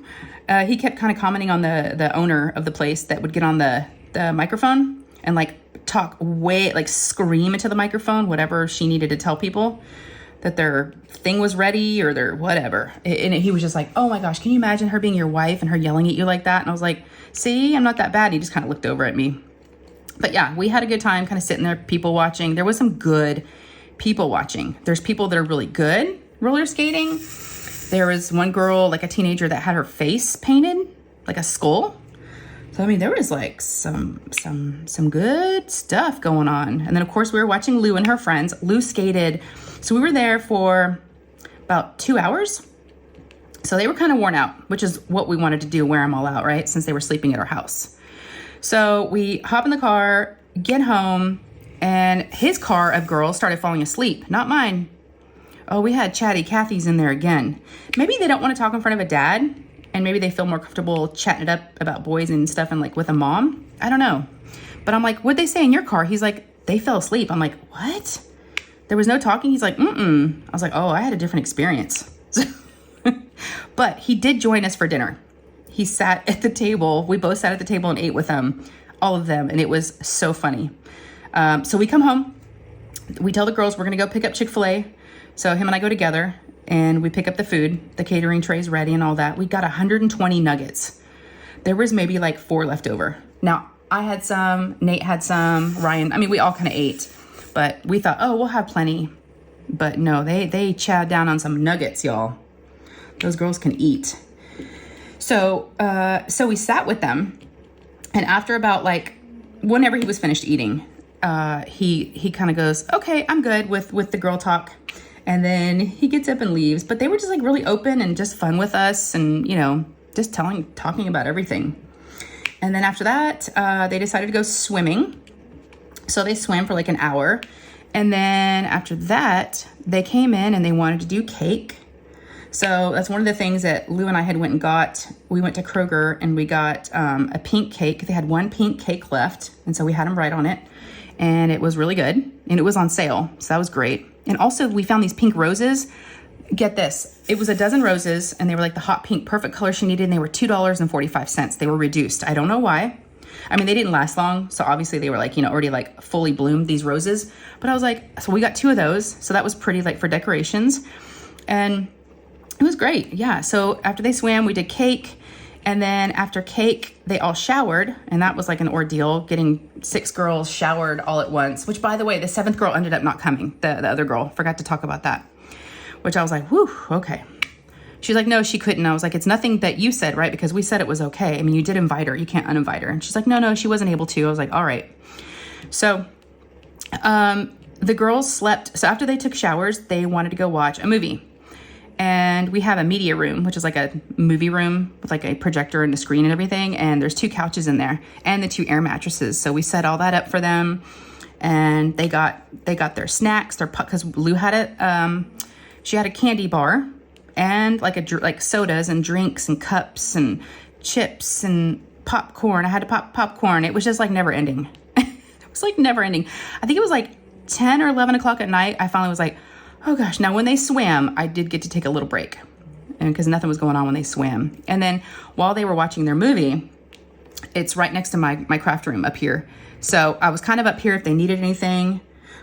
he kept kind of commenting on the owner of the place that would get on the microphone and like talk way, like scream into the microphone, whatever she needed to tell people that their thing was ready or their whatever. And he was just like, oh my gosh, can you imagine her being your wife and her yelling at you like that? And I was like, see, I'm not that bad. He just kind of looked over at me. But yeah, we had a good time kind of sitting there, people watching. There was some good people watching. There's people that are really good roller skating. There was one girl, like a teenager, that had her face painted like a skull. So, I mean, there was like some good stuff going on. And then of course we were watching Lou and her friends. Lou skated. So we were there for about 2 hours. So they were kind of worn out, which is what we wanted to do, wear them all out, right? Since they were sleeping at our house. So we hop in the car, get home, and his car of girls started falling asleep, not mine. Oh, we had chatty Cathy's in there again. Maybe they don't want to talk in front of a dad, and maybe they feel more comfortable chatting it up about boys and stuff and like with a mom. I don't know. But I'm like, what'd they say in your car? He's like, they fell asleep. I'm like, what? There was no talking? He's like, mm-mm. I was like, oh, I had a different experience. But he did join us for dinner. He sat at the table. We both sat at the table and ate with them, all of them. And it was so funny. So we come home. We tell the girls we're going to go pick up Chick-fil-A. So him and I go together and we pick up the food. The catering tray's ready and all that. We got 120 nuggets. There was maybe like 4 left over. Now, I had some. Nate had some. Ryan. I mean, we all kind of ate. But we thought, oh, we'll have plenty. But no, they chowed down on some nuggets, y'all. Those girls can eat. So, so we sat with them, and after about like, whenever he was finished eating, he kind of goes, okay, I'm good with the girl talk. And then he gets up and leaves, but they were just like really open and just fun with us, and, you know, just talking about everything. And then after that, they decided to go swimming. So they swam for like an hour. And then after that, they came in and they wanted to do cake. So that's one of the things that Lou and I had went and got. We went to Kroger and we got a pink cake. They had one pink cake left. And so we had them right on it. And it was really good. And it was on sale. So that was great. And also we found these pink roses. Get this. It was a dozen roses and they were like the hot pink, perfect color she needed. And they were $2.45. They were reduced. I don't know why. I mean, they didn't last long. So obviously they were like, you know, already like fully bloomed, these roses. But I was like, so we got 2 of those. So that was pretty, like, for decorations. And it was great. Yeah. So after they swam, we did cake. And then after cake, they all showered. And that was like an ordeal, getting 6 girls showered all at once, which, by the way, the 7th girl ended up not coming. The other girl, forgot to talk about that, which I was like, whew, okay. She's like, no, she couldn't. I was like, it's nothing that you said, right? Because we said it was okay. I mean, you did invite her. You can't uninvite her. And she's like, no, she wasn't able to. I was like, all right. So the girls slept. So after they took showers, they wanted to go watch a movie. And we have a media room, which is like a movie room with like a projector and a screen and everything. And there's 2 couches in there and the 2 air mattresses. So we set all that up for them. And they got their snacks, because Lou had she had a candy bar and like sodas and drinks and cups and chips and popcorn. I had to pop popcorn. It was just like never ending. It was like never ending. I think it was like 10 or 11 o'clock at night. I finally was like, oh gosh. Now when they swam, I did get to take a little break, and because nothing was going on when they swam. And then while they were watching their movie, it's right next to my craft room up here. So I was kind of up here if they needed anything,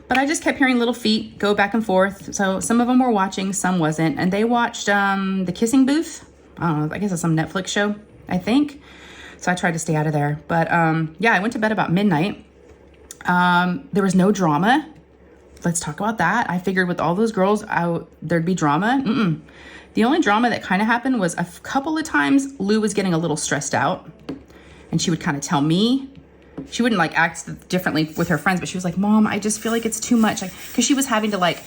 but I just kept hearing little feet go back and forth. So some of them were watching, some wasn't. And they watched The Kissing Booth. I don't know, I guess it's some Netflix show, I think. So I tried to stay out of there. But yeah, I went to bed about midnight. There was no drama. Let's talk about that. I figured with all those girls, there'd be drama. The only drama that kind of happened was a couple of times Lou was getting a little stressed out, and she would kind of tell me. She wouldn't like act differently with her friends, but she was like, Mom, I just feel like it's too much. Because she was having to like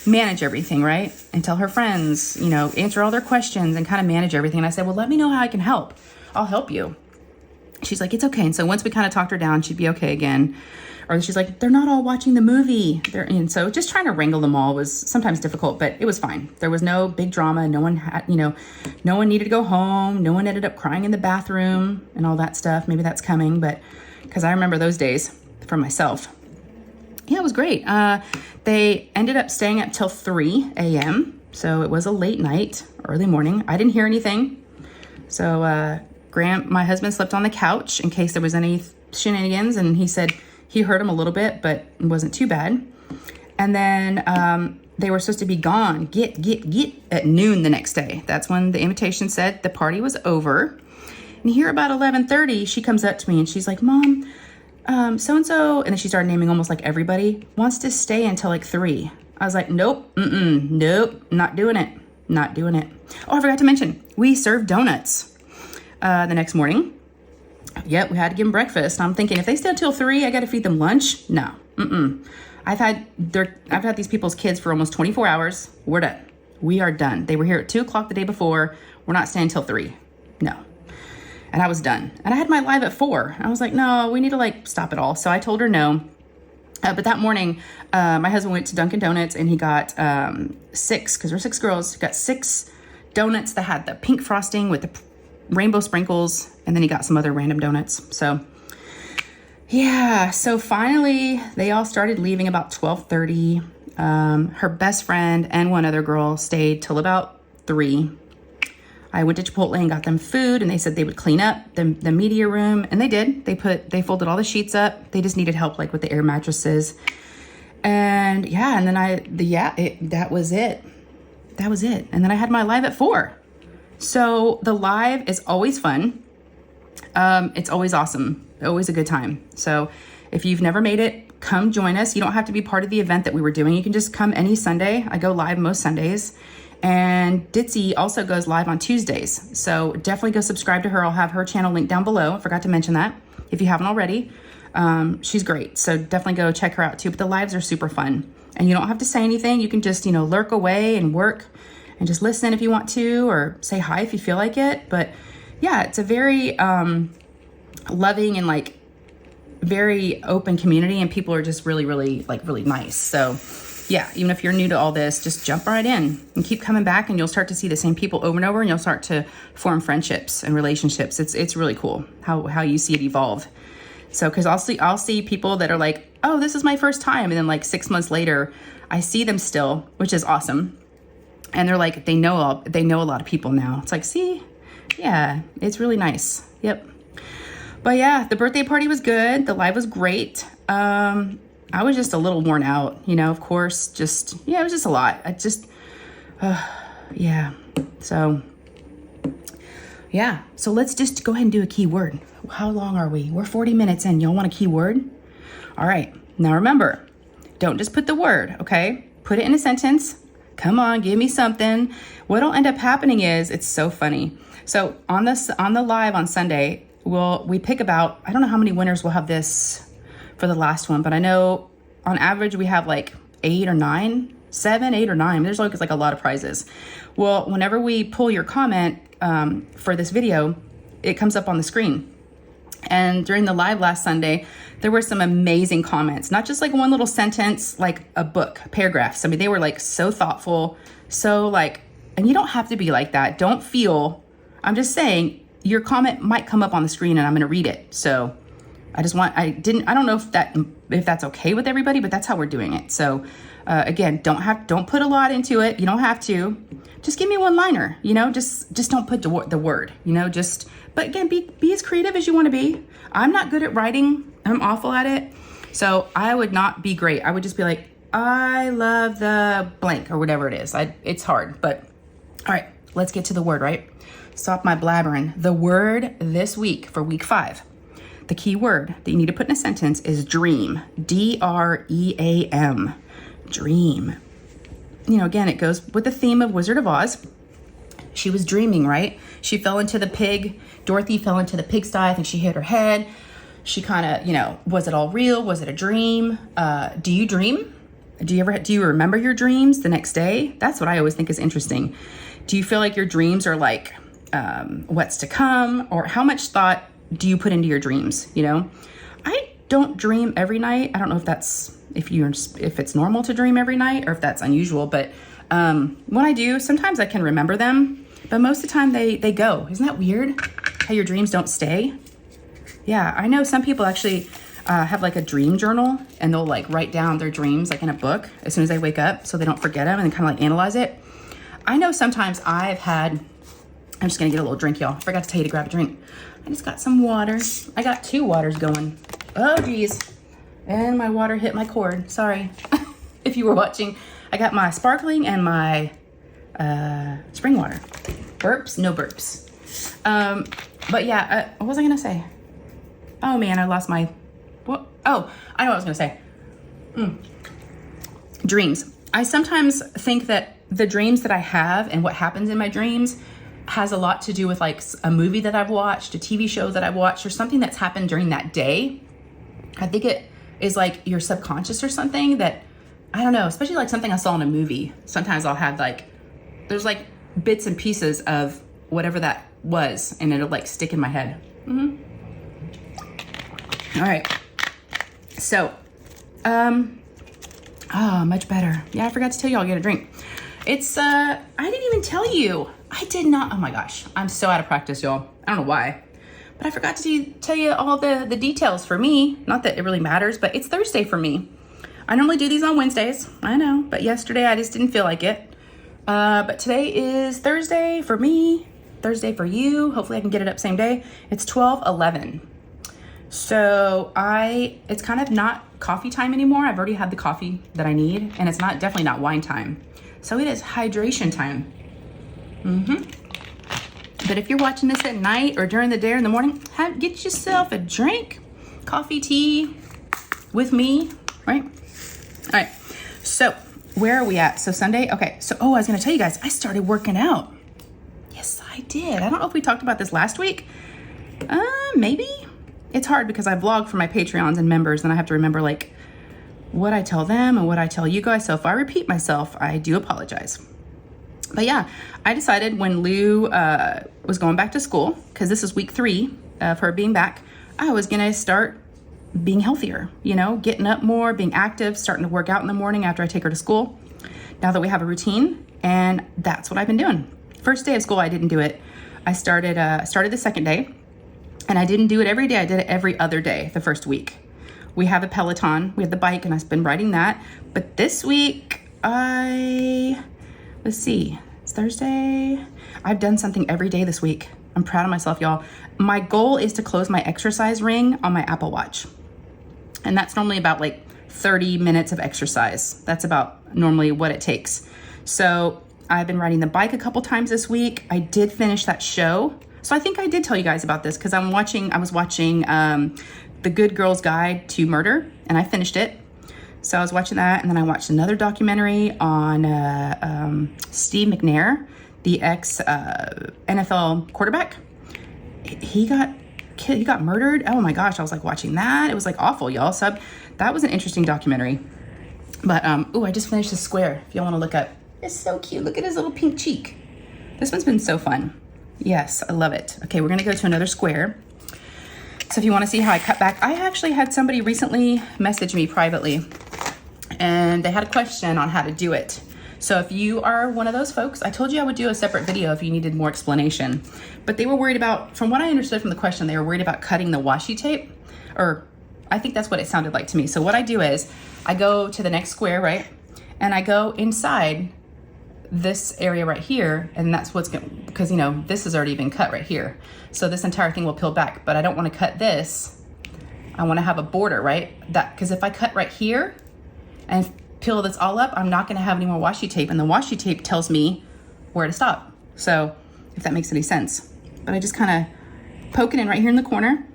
manage everything, right? And tell her friends, you know, answer all their questions and kind of manage everything. And I said, well, let me know how I can help. I'll help you. She's like, it's okay. And so once we kind of talked her down, she'd be okay again. Or she's like, they're not all watching the movie. And so just trying to wrangle them all was sometimes difficult, but it was fine. There was no big drama. No one had, you know, no one needed to go home. No one ended up crying in the bathroom and all that stuff. Maybe that's coming, but because I remember those days for myself. Yeah, it was great. They ended up staying up till 3 a.m. So it was a late night, early morning. I didn't hear anything. So my husband slept on the couch in case there was any shenanigans, and he said he heard him a little bit, but it wasn't too bad. And then they were supposed to be gone, get at noon the next day. That's when the invitation said the party was over. And here about 11:30, she comes up to me and she's like, Mom, so-and-so, and then she started naming almost like everybody, wants to stay until like 3. I was like, nope, nope, not doing it. Oh, I forgot to mention, we served donuts the next morning. Yep, we had to give them breakfast. I'm thinking, if they stay until 3, I got to feed them lunch? No, I've had these people's kids for almost 24 hours. We're done. We are done. They were here at 2 o'clock the day before. We're not staying until 3. No. And I was done. And I had my live at 4. I was like, no, we need to like stop it all. So I told her no. But that morning, my husband went to Dunkin' Donuts and he got 6, because we're 6 girls, got 6 donuts that had the pink frosting with the rainbow sprinkles. And then he got some other random donuts. So yeah, so finally they all started leaving about 12:30. Her best friend and one other girl stayed till about 3. I went to Chipotle and got them food, and they said they would clean up the media room, and they did. They folded all the sheets up. They just needed help like with the air mattresses. And yeah, and then that was it. And then I had my live at 4. So the live is always fun. It's always awesome. Always a good time. So if you've never made it, come join us. You don't have to be part of the event that we were doing. You can just come any Sunday. I go live most Sundays. And Ditzy also goes live on Tuesdays. So definitely go subscribe to her. I'll have her channel linked down below. I forgot to mention that if you haven't already. She's great. So definitely go check her out too. But the lives are super fun. And you don't have to say anything. You can just, you know, lurk away and work and just listen if you want to, or say hi if you feel like it. But yeah, it's a very loving and like very open community, and people are just really, really nice. So yeah, even if you're new to all this, just jump right in and keep coming back, and you'll start to see the same people over and over, and you'll start to form friendships and relationships. It's really cool how you see it evolve. So, because I'll see people that are like, oh, this is my first time. And then like 6 months later, I see them still, which is awesome. And they're like, they know a lot of people now. It's like, see, yeah, it's really nice. Yep. But yeah, the birthday party was good. The live was great. I was just a little worn out, you know, of course, just, yeah, it was just a lot. Yeah. So yeah. So let's just go ahead and do a keyword. How long are we? We're 40 minutes in. Y'all want a keyword? All right. Now remember, don't just put the word, okay? Put it in a sentence. Come on, give me something. What'll end up happening is, it's so funny. So on the live on Sunday, we pick about, I don't know how many winners we'll have this for the last one, but I know on average we have like 8 or 9, 7, 8 or 9. There's always like a lot of prizes. Well, whenever we pull your comment for this video, it comes up on the screen. And during the live last Sunday, there were some amazing comments, not just like one little sentence, like a book, paragraphs. I mean, they were like so thoughtful, so like, and you don't have to be like that. Don't feel, I'm just saying your comment might come up on the screen and I'm going to read it. So I don't know if that's okay with everybody, but that's how we're doing it. So again, don't put a lot into it. You don't have to. Just give me one liner, you know, just don't put the word, you know, but again, be as creative as you want to be. I'm not good at writing. I'm awful at it. So I would not be great. I would just be like, I love the blank or whatever it is. It's hard, but all right, let's get to the word, right? Stop my blabbering. The word this week for week 5, the key word that you need to put in a sentence is dream, DREAM, dream. You know, again, it goes with the theme of Wizard of Oz. She was dreaming, right? She fell into the pig. Dorothy fell into the pigsty. I think she hit her head. She kind of, you know, was it all real? Was it a dream? Do you dream? Do you remember your dreams the next day? That's what I always think is interesting. Do you feel like your dreams are like what's to come? Or how much thought do you put into your dreams? You know, I don't dream every night. I don't know if that's, if it's normal to dream every night or if that's unusual, but when I do, sometimes I can remember them, but most of the time they go. Isn't that weird? How your dreams don't stay? Yeah, I know some people actually have like a dream journal, and they'll like write down their dreams like in a book as soon as they wake up so they don't forget them, and then kind of like analyze it. I know sometimes I'm just gonna get a little drink, y'all. I forgot to tell you to grab a drink. I just got some water. I got 2 waters going. Oh geez. And my water hit my cord. Sorry. If you were watching, I got my sparkling and my spring water. Burps, no burps. But yeah, what was I gonna say? Oh man, I lost my, what? Oh, I know what I was gonna say. Dreams. I sometimes think that the dreams that I have and what happens in my dreams has a lot to do with like a movie that I've watched, a TV show that I've watched, or something that's happened during that day. I think it is like your subconscious or something that, I don't know, especially like something I saw in a movie. Sometimes I'll have like, there's like bits and pieces of whatever that was, and it'll like stick in my head. All right. So, much better. Yeah, I forgot to tell you I'll get a drink. It's, I didn't even tell you. I did not. Oh my gosh. I'm so out of practice, y'all. I don't know why. But I forgot to tell you all the details for me. Not that it really matters, but it's Thursday for me. I normally do these on Wednesdays. I know. But yesterday I just didn't feel like it. But today is Thursday for me. Thursday for you. Hopefully I can get it up same day. It's 12:11. So it's kind of not coffee time anymore. I've already had the coffee that I need, and it's definitely not wine time. So it is hydration time. But if you're watching this at night or during the day or in the morning, get yourself a drink, coffee, tea with me, right? All right. So where are we at? So Sunday, okay. So, oh, I was gonna tell you guys, I started working out. Yes, I did. I don't know if we talked about this last week. Maybe. It's hard because I vlog for my Patreons and members and I have to remember like what I tell them and what I tell you guys. So if I repeat myself, I do apologize. But yeah, I decided when Lou was going back to school, because this is week 3 of her being back, I was gonna start being healthier, you know, getting up more, being active, starting to work out in the morning after I take her to school. Now that we have a routine, and that's what I've been doing. First day of school, I didn't do it. I started the second day, and I didn't do it every day. I did it every other day the first week. We have a Peloton, we have the bike, and I've been riding that. But this week, let's see, it's Thursday. I've done something every day this week. I'm proud of myself, y'all. My goal is to close my exercise ring on my Apple Watch. And that's normally about like 30 minutes of exercise. That's about normally what it takes. So I've been riding the bike a couple times this week. I did finish that show. So I think I did tell you guys about this because I was watching The Good Girl's Guide to Murder, and I finished it. So I was watching that, and then I watched another documentary on Steve McNair, the ex NFL quarterback. He got murdered. Oh my gosh, I was like watching that. It was like awful, y'all. So that was an interesting documentary. But oh, I just finished this square. If y'all want to look up, it's so cute. Look at his little pink cheek. This one's been so fun. Yes, I love it. Okay, we're gonna go to another square. So if you want to see how I cut back, I actually had somebody recently message me privately, and they had a question on how to do it. So if you are one of those folks, I told you I would do a separate video if you needed more explanation, but they were worried about, from what I understood from the question, they were worried about cutting the washi tape, or I think that's what it sounded like to me. So what I do is I go to the next square, right? And I go inside this area right here, and that's what's going, because you know, this has already been cut right here. So this entire thing will peel back, but I don't want to cut this. I want to have a border, right? That, because if I cut right here and peel this all up, I'm not going to have any more washi tape, and the washi tape tells me where to stop. So if that makes any sense, but I just kind of poke it in right here in the corner,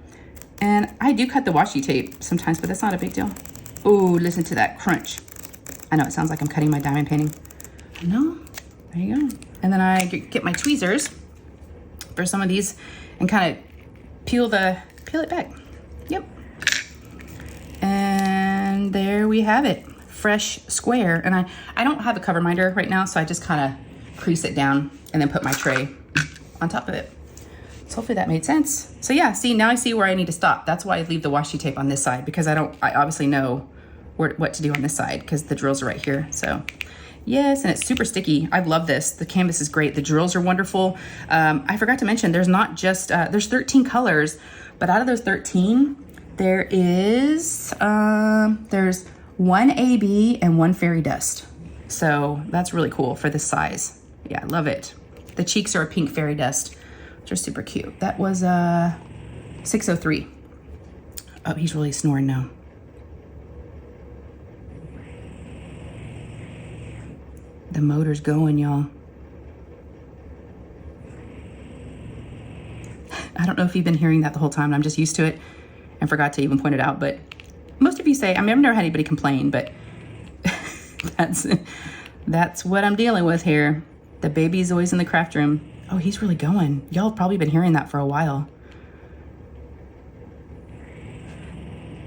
and I do cut the washi tape sometimes, but that's not a big deal. Oh, listen to that crunch. I know it sounds like I'm cutting my diamond painting. No, there you go. And then I get my tweezers for some of these and kind of peel it back. Yep. And there we have it. Fresh square. And I don't have a cover minder right now, so I just kind of crease it down and then put my tray on top of it. So hopefully that made sense. So yeah, see, now I see where I need to stop. That's why I leave the washi tape on this side, because I obviously know what to do on this side because the drills are right here. So yes, and it's super sticky. I love this. The canvas is great. The drills are wonderful. I forgot to mention, there's not just, there's 13 colors, but out of those 13, there is, there's 1 AB and 1 fairy dust. So that's really cool for this size. Yeah, I love it. The cheeks are a pink fairy dust, which are super cute. That was 603. Oh, he's really snoring now. The motor's going, y'all. I don't know if you've been hearing that the whole time, and I'm just used to it and forgot to even point it out, but most of you say, I mean, I've never had anybody complain, but that's what I'm dealing with here. The baby's always in the craft room. Oh, he's really going. Y'all have probably been hearing that for a while.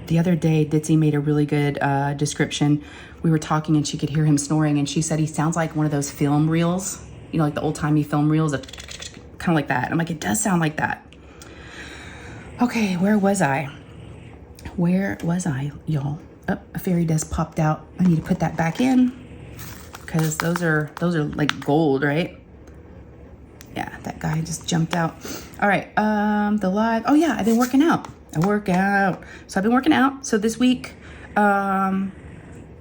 The other day, Ditzy made a really good description. We were talking and she could hear him snoring, and she said he sounds like one of those film reels, you know, like the old-timey film reels, kind of like that. I'm like, it does sound like that. Okay, where was I? Where was I, y'all? Oh, a fairy dust popped out. I need to put that back in because those are like gold, right? Yeah, that guy just jumped out. All right, the live. Oh yeah, I've been working out. I work out. So I've been working out. So this week, I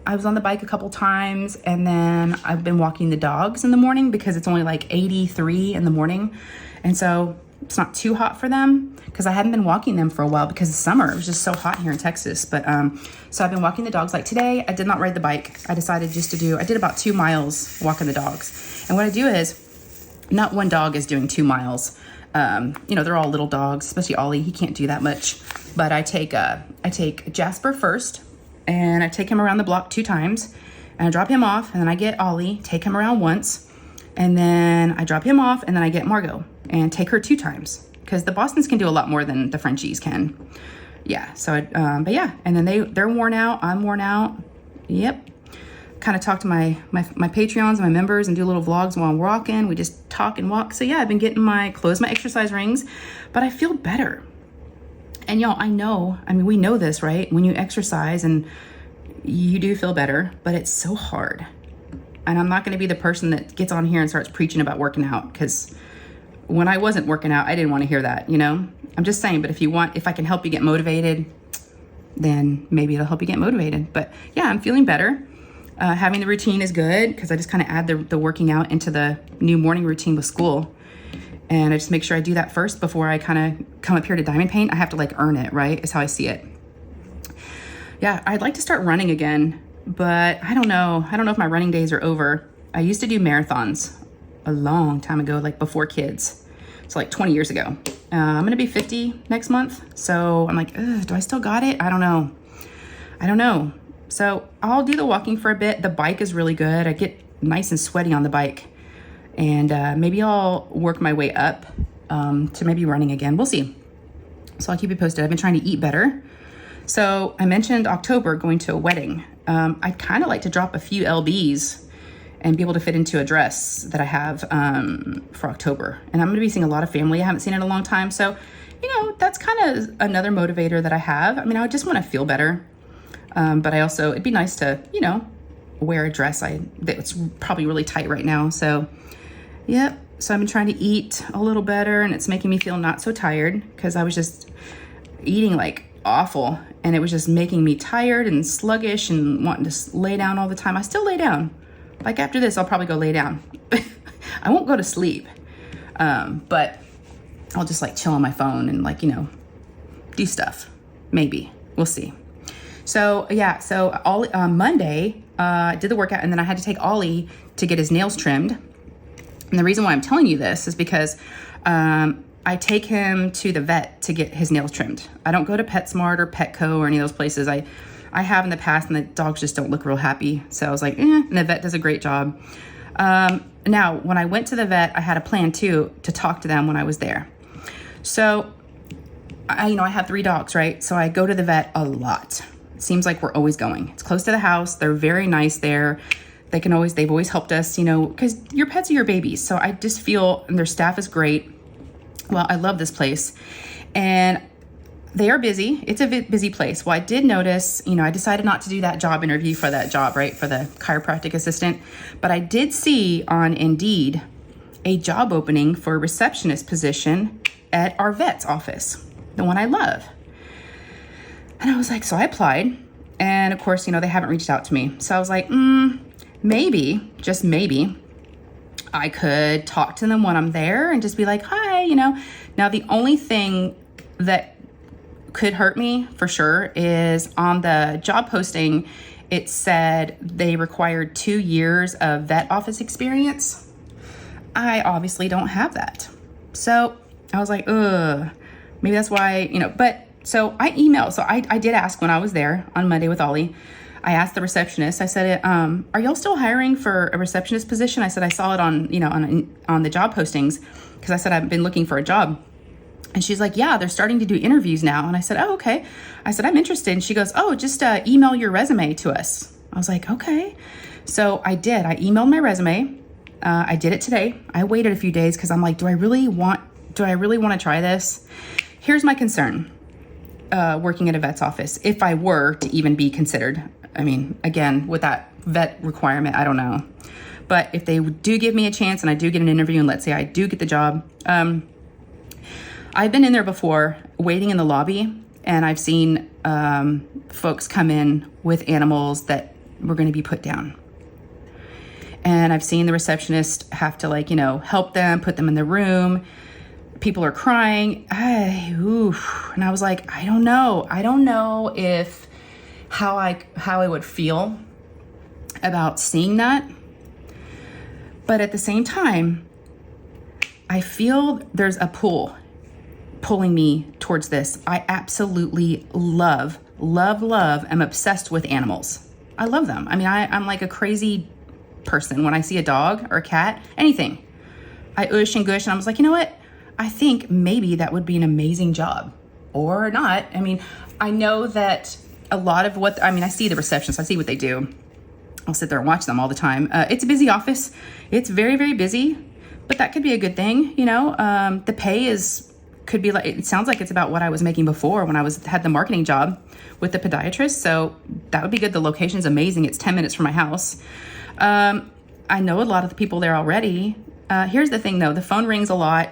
was on the bike a couple times, and then I've been walking the dogs in the morning because it's only like 83 in the morning. And so it's not too hot for them because I hadn't been walking them for a while because it's summer. It was just so hot here in Texas. But so I've been walking the dogs. Like today, I did not ride the bike. I decided just to I did about 2 miles walking the dogs. And what I do is, not one dog is doing 2 miles. You know, they're all little dogs, especially Ollie. He can't do that much. But I take Jasper first, and I take him around the block 2 times. and I drop him off, and then I get Ollie, take him around once, and then I drop him off, and then I get Margot and take her 2 times, because the Bostons can do a lot more than the Frenchies can. Yeah, so, but yeah, and then they're worn out, I'm worn out. Yep. Kind of talk to my Patreons, my members, and do little vlogs while I'm walking. We just talk and walk. So yeah, I've been getting my exercise rings, but I feel better. And y'all, we know this, right? When you exercise and you do feel better, but it's so hard. And I'm not going to be the person that gets on here and starts preaching about working out, because when I wasn't working out, I didn't want to hear that, I'm just saying, but if I can help you get motivated, then maybe it'll help you get motivated. But yeah, I'm feeling better. Having the routine is good, because I just kind of add the working out into the new morning routine with school. And I just make sure I do that first before I kind of come up here to diamond paint. I have to like earn it, right? Is how I see it. Yeah, I'd like to start running again, but I don't know. I don't know if my running days are over. I used to do marathons a long time ago, like before kids. So like 20 years ago. I'm going to be 50 next month. So I'm like, do I still got it? I don't know. So I'll do the walking for a bit. The bike is really good. I get nice and sweaty on the bike. And maybe I'll work my way up to maybe running again. We'll see. So I'll keep you posted. I've been trying to eat better. So I mentioned October, going to a wedding. I'd kind of like to drop a few LBs and be able to fit into a dress that I have for October. And I'm going to be seeing a lot of family I haven't seen in a long time. So, that's kind of another motivator that I have. I just want to feel better. But it'd be nice to, wear a dress that's probably really tight right now. So, yep. So I've been trying to eat a little better, and it's making me feel not so tired, because I was just eating like awful, and it was just making me tired and sluggish and wanting to lay down all the time. I still lay down. Like after this, I'll probably go lay down. I won't go to sleep. But I'll just like chill on my phone and do stuff. Maybe. We'll see. So yeah, Monday, I did the workout, and then I had to take Ollie to get his nails trimmed. And the reason why I'm telling you this is because I take him to the vet to get his nails trimmed. I don't go to PetSmart or Petco or any of those places. I have in the past, and the dogs just don't look real happy. So I was like, and the vet does a great job. Now, when I went to the vet, I had a plan too, to talk to them when I was there. So I have 3 dogs, right? So I go to the vet a lot. It seems like we're always going. It's close to the house. They're very nice there. They've always helped us, because your pets are your babies. So I just feel, and their staff is great. Well, I love this place, and they are busy. It's a busy place. Well, I did notice, I decided not to do that job interview for that job, right? For the chiropractic assistant. But I did see on Indeed a job opening for a receptionist position at our vet's office, the one I love. And I was like, so I applied, and of course, they haven't reached out to me. So I was like, maybe, just maybe, I could talk to them when I'm there and just be like, hi, Now, the only thing that could hurt me for sure is on the job posting, it said they required 2 years of vet office experience. I obviously don't have that. So I was like, maybe that's why, but so I emailed. So I did ask when I was there on Monday with Ollie. I asked the receptionist, I said, are y'all still hiring for a receptionist position? I said, I saw it on the job postings, because I said, I've been looking for a job. And she's like, yeah, they're starting to do interviews now. And I said, oh, okay. I said, I'm interested. And she goes, oh, just email your resume to us. I was like, okay. So I did. I emailed my resume. I did it today. I waited a few days because I'm like, do I really want to try this? Here's my concern. Working at a vet's office, if I were to even be considered. Again, with that vet requirement, I don't know. But if they do give me a chance and I do get an interview, and let's say I do get the job, I've been in there before waiting in the lobby, and I've seen folks come in with animals that were going to be put down. And I've seen the receptionist have to help them, put them in the room. People are crying. And I was like, I don't know if how I would feel about seeing that. But at the same time, I feel there's a pull pulling me towards this. I absolutely love, I'm obsessed with animals. I love them. I mean, I'm like a crazy person. When I see a dog or a cat, anything, I oosh and gush, and I was like, you know what? I think maybe that would be an amazing job, or not. I mean, I know that a lot of what, I mean, I see the receptionists, I see what they do. I'll sit there and watch them all the time. It's a busy office. It's very, very busy, but that could be a good thing. You know, the pay could be like, it sounds like it's about what I was making before when I had the marketing job with the podiatrist. So that would be good. The location's amazing. It's 10 minutes from my house. I know a lot of the people there already. Here's the thing though, the phone rings a lot.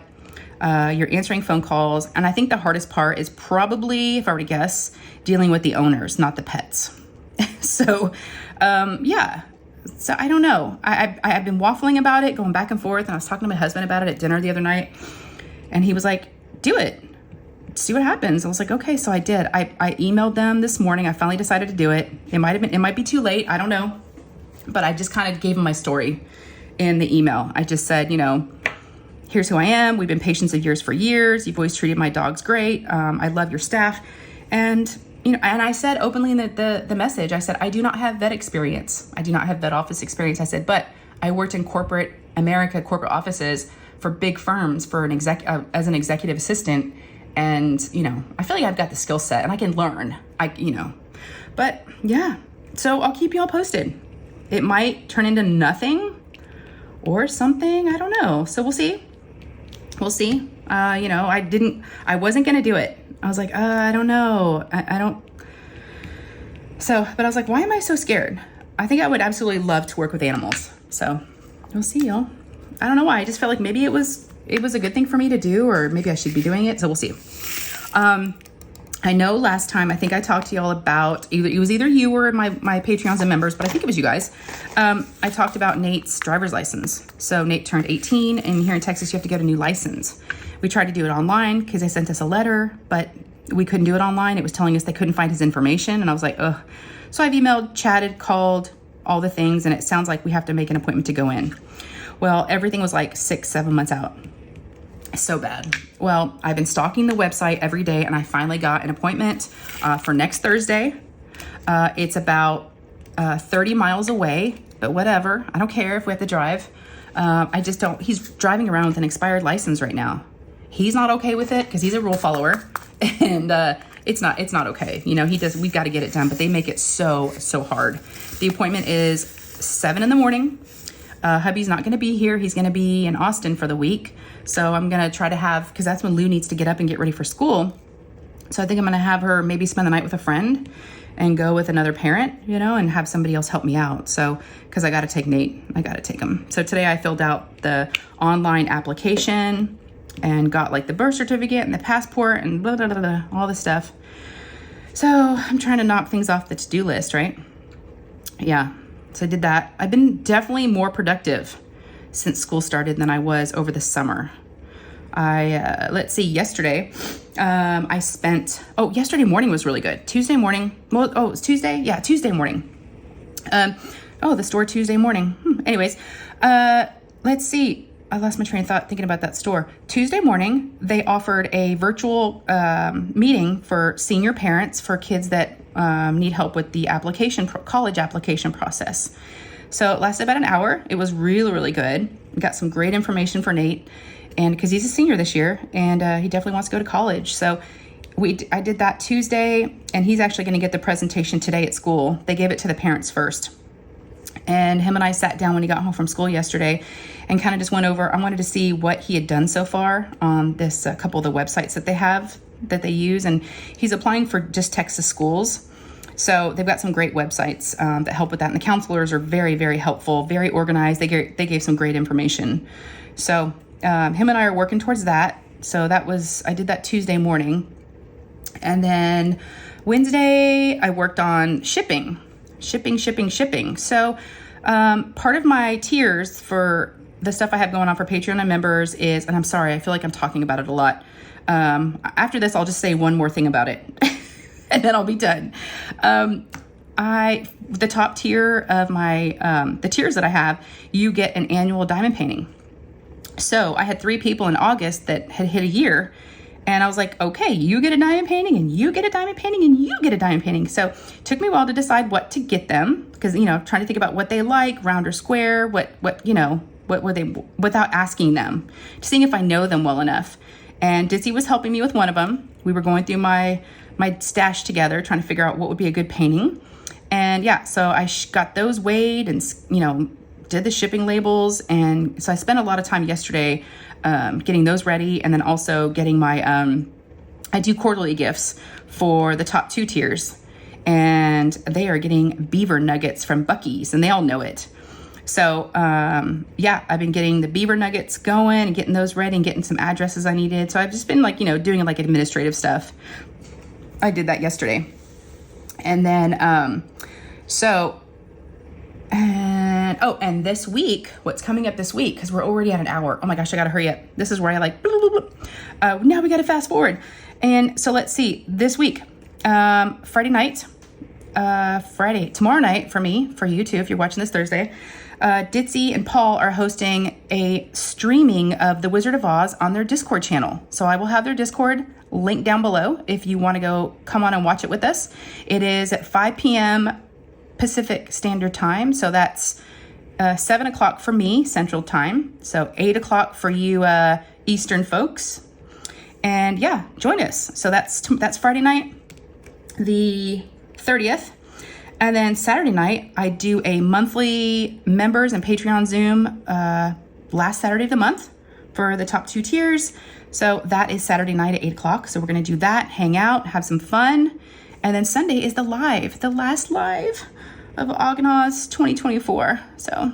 You're answering phone calls. And I think the hardest part is probably, if I were to guess, dealing with the owners, not the pets. So, yeah. So I don't know. I've been waffling about it, going back and forth. And I was talking to my husband about it at dinner the other night. And he was like, do it. See what happens. I was like, okay. So I did. I emailed them this morning. I finally decided to do it. It might be too late. I don't know. But I just kind of gave them my story in the email. I just said, you know, here's who I am. We've been patients of yours for years. You've always treated my dogs great. I love your staff. And, you know, and I said openly in the message, I said, I do not have vet experience. I do not have vet office experience. I said, but I worked in corporate offices for big firms as an executive assistant. And, you know, I feel like I've got the skill set and I can learn, but yeah, so I'll keep you all posted. It might turn into nothing or something. I don't know. So we'll see. We'll see. You know, I wasn't going to do it. I was like, I don't know. I don't. So, but I was like, why am I so scared? I think I would absolutely love to work with animals. So we'll see, y'all. I don't know why. I just felt like maybe it was a good thing for me to do, or maybe I should be doing it. So we'll see. I know last time, I think I talked to y'all about, it was either you or my Patreons and members, but I think it was you guys. I talked about Nate's driver's license. So Nate turned 18, and here in Texas, you have to get a new license. We tried to do it online because they sent us a letter, but we couldn't do it online. It was telling us they couldn't find his information. And I was like, ugh. So I've emailed, chatted, called, all the things, and it sounds like we have to make an appointment to go in. Well, everything was like 6-7 months out. So bad. Well, I've been stalking the website every day, and I finally got an appointment for next Thursday. It's about 30 miles away, but whatever. I don't care if we have to drive. I just don't. He's driving around with an expired license right now. He's not okay with it because he's a rule follower, and it's not okay. You know, we've got to get it done, but they make it so hard. The appointment is 7 a.m. Hubby's not going to be here. He's going to be in Austin for the week. So I'm going to try to because that's when Lou needs to get up and get ready for school. So I think I'm going to have her maybe spend the night with a friend and go with another parent, you know, and have somebody else help me out. So, because I got to take Nate, I got to take him. So today I filled out the online application and got like the birth certificate and the passport and blah, blah, blah, blah, all this stuff. So I'm trying to knock things off the to-do list, right? Yeah. So I did that. I've been definitely more productive since school started than I was over the summer. Let's see, yesterday, I spent, yesterday morning was really good. Tuesday morning, it was Tuesday? Yeah, Tuesday morning. The store Tuesday morning. Anyways, let's see. I lost my train of thought thinking about that store. Tuesday morning, they offered a virtual meeting for senior parents for kids that need help with the college application process. So it lasted about an hour. It was really, really good. Got some great information for Nate, and because he's a senior this year, and he definitely wants to go to college. So I did that Tuesday, and he's actually going to get the presentation today at school. They gave it to the parents first. And him and I sat down when he got home from school yesterday and kind of just went over. I wanted to see what he had done so far on this couple of the websites that they use. And he's applying for just Texas schools. So they've got some great websites that help with that. And the counselors are very, very helpful, very organized. They gave some great information. So him and I are working towards that. So I did that Tuesday morning. And then Wednesday, I worked on shipping. So part of my tiers for the stuff I have going on for Patreon and members is, and I'm sorry, I feel like I'm talking about it a lot. After this, I'll just say one more thing about it and then I'll be done. The top tier of the tiers that I have, you get an annual diamond painting. So I had 3 people in August that had hit a year, And I was like, okay, you get a diamond painting and you get a diamond painting and you get a diamond painting. So it took me a while to decide what to get them because, you know, trying to think about what they like, round or square, what were they, without asking them, seeing if I know them well enough. And Ditzy was helping me with one of them. We were going through my stash together, trying to figure out what would be a good painting. And yeah, so I got those weighed and, you know, did the shipping labels. And so I spent a lot of time yesterday getting those ready. And then also getting my, I do quarterly gifts for the top 2 tiers. And they are getting beaver nuggets from Buc-ee's and they all know it. So yeah, I've been getting the beaver nuggets going and getting those ready and getting some addresses I needed. So I've just been like, you know, doing like administrative stuff. I did that yesterday. And then, and this week, what's coming up this week, because we're already at an hour. Oh my gosh, I gotta hurry up. This is where I like, blah, blah, blah. Now we gotta fast forward. And so let's see, this week, Friday night, tomorrow night for me, for you too, if you're watching this Thursday, Ditzy and Paul are hosting a streaming of The Wizard of Oz on their Discord channel. So I will have their Discord link down below if you want to go come on and watch it with us. It is at 5 p.m. Pacific Standard Time. So that's 7 o'clock for me, Central Time. So 8 o'clock for you Eastern folks. And yeah, join us. So that's Friday night, the 30th. And then Saturday night, I do a monthly members and Patreon Zoom last Saturday of the month for the top 2 tiers. So that is Saturday night at 8 o'clock. So we're going to do that, hang out, have some fun. And then Sunday is the last live of Ognoz 2024. So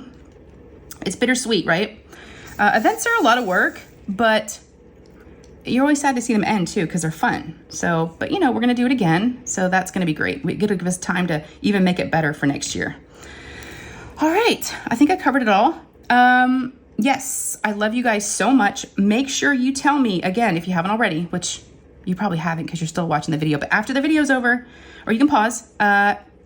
it's bittersweet, right? Events are a lot of work, but you're always sad to see them end too, because they're fun. So, but you know, we're going to do it again. So that's going to be great. We get to give us time to even make it better for next year. All right. I think I covered it all. Yes, I love you guys so much. Make sure you tell me again, if you haven't already, which you probably haven't because you're still watching the video, but after the video's over, or you can pause,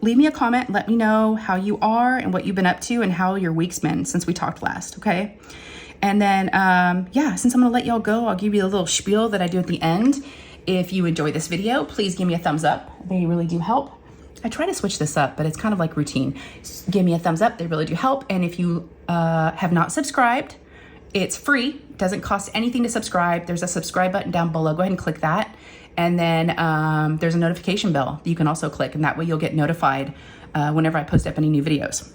leave me a comment. Let me know how you are and what you've been up to and how your week's been since we talked last. Okay. And then, yeah, since I'm going to let y'all go, I'll give you a little spiel that I do at the end. If you enjoy this video, please give me a thumbs up. They really do help. I try to switch this up, but it's kind of like routine. Give me a thumbs up. They really do help. And if you have not subscribed, it's free. It doesn't cost anything to subscribe. There's a subscribe button down below. Go ahead and click that. And then there's a notification bell that you can also click. And that way you'll get notified whenever I post up any new videos.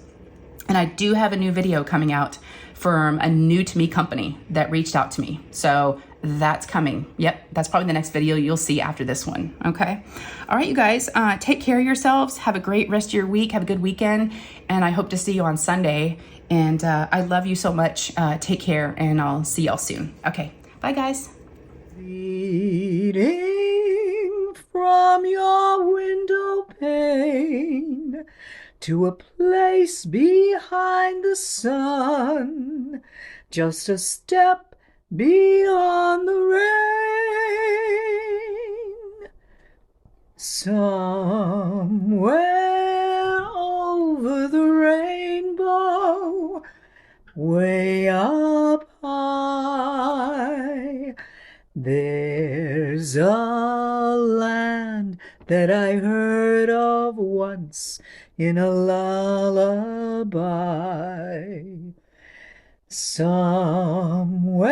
And I do have a new video coming out from a new to me company that reached out to me. So that's coming. Yep, that's probably the next video you'll see after this one. Okay. All right, you guys, take care of yourselves. Have a great rest of your week. Have a good weekend. And I hope to see you on Sunday. And I love you so much. Take care, and I'll see y'all soon. Okay. Bye, guys. Leading from your window pane to a place behind the sun, just a step beyond the rain, somewhere over the rainbow, way up high, there's a land that I heard of once in a lullaby. Somewhere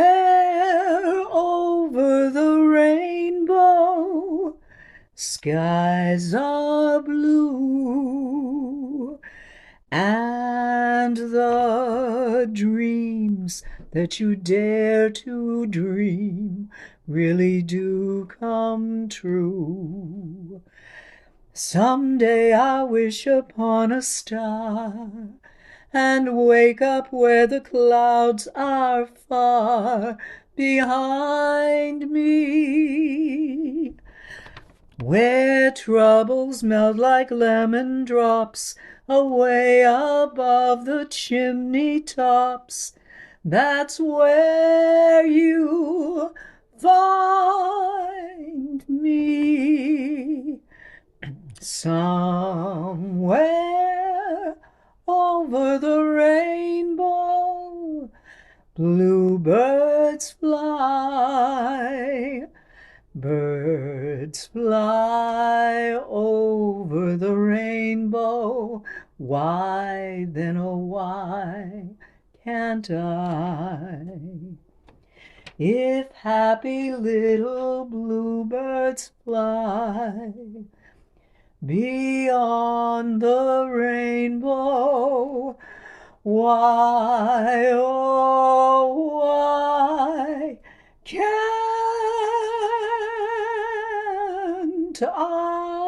over the rainbow, skies are blue, and the dreams that you dare to dream really do come true. Someday I wish upon a star and wake up where the clouds are far behind me, where troubles melt like lemon drops away above the chimney tops. That's where you find me. Somewhere over the rainbow, bluebirds fly, Birds fly over the rainbow. Why then, oh why can't I? If happy little bluebirds fly beyond the rainbow, why, oh, why can't I?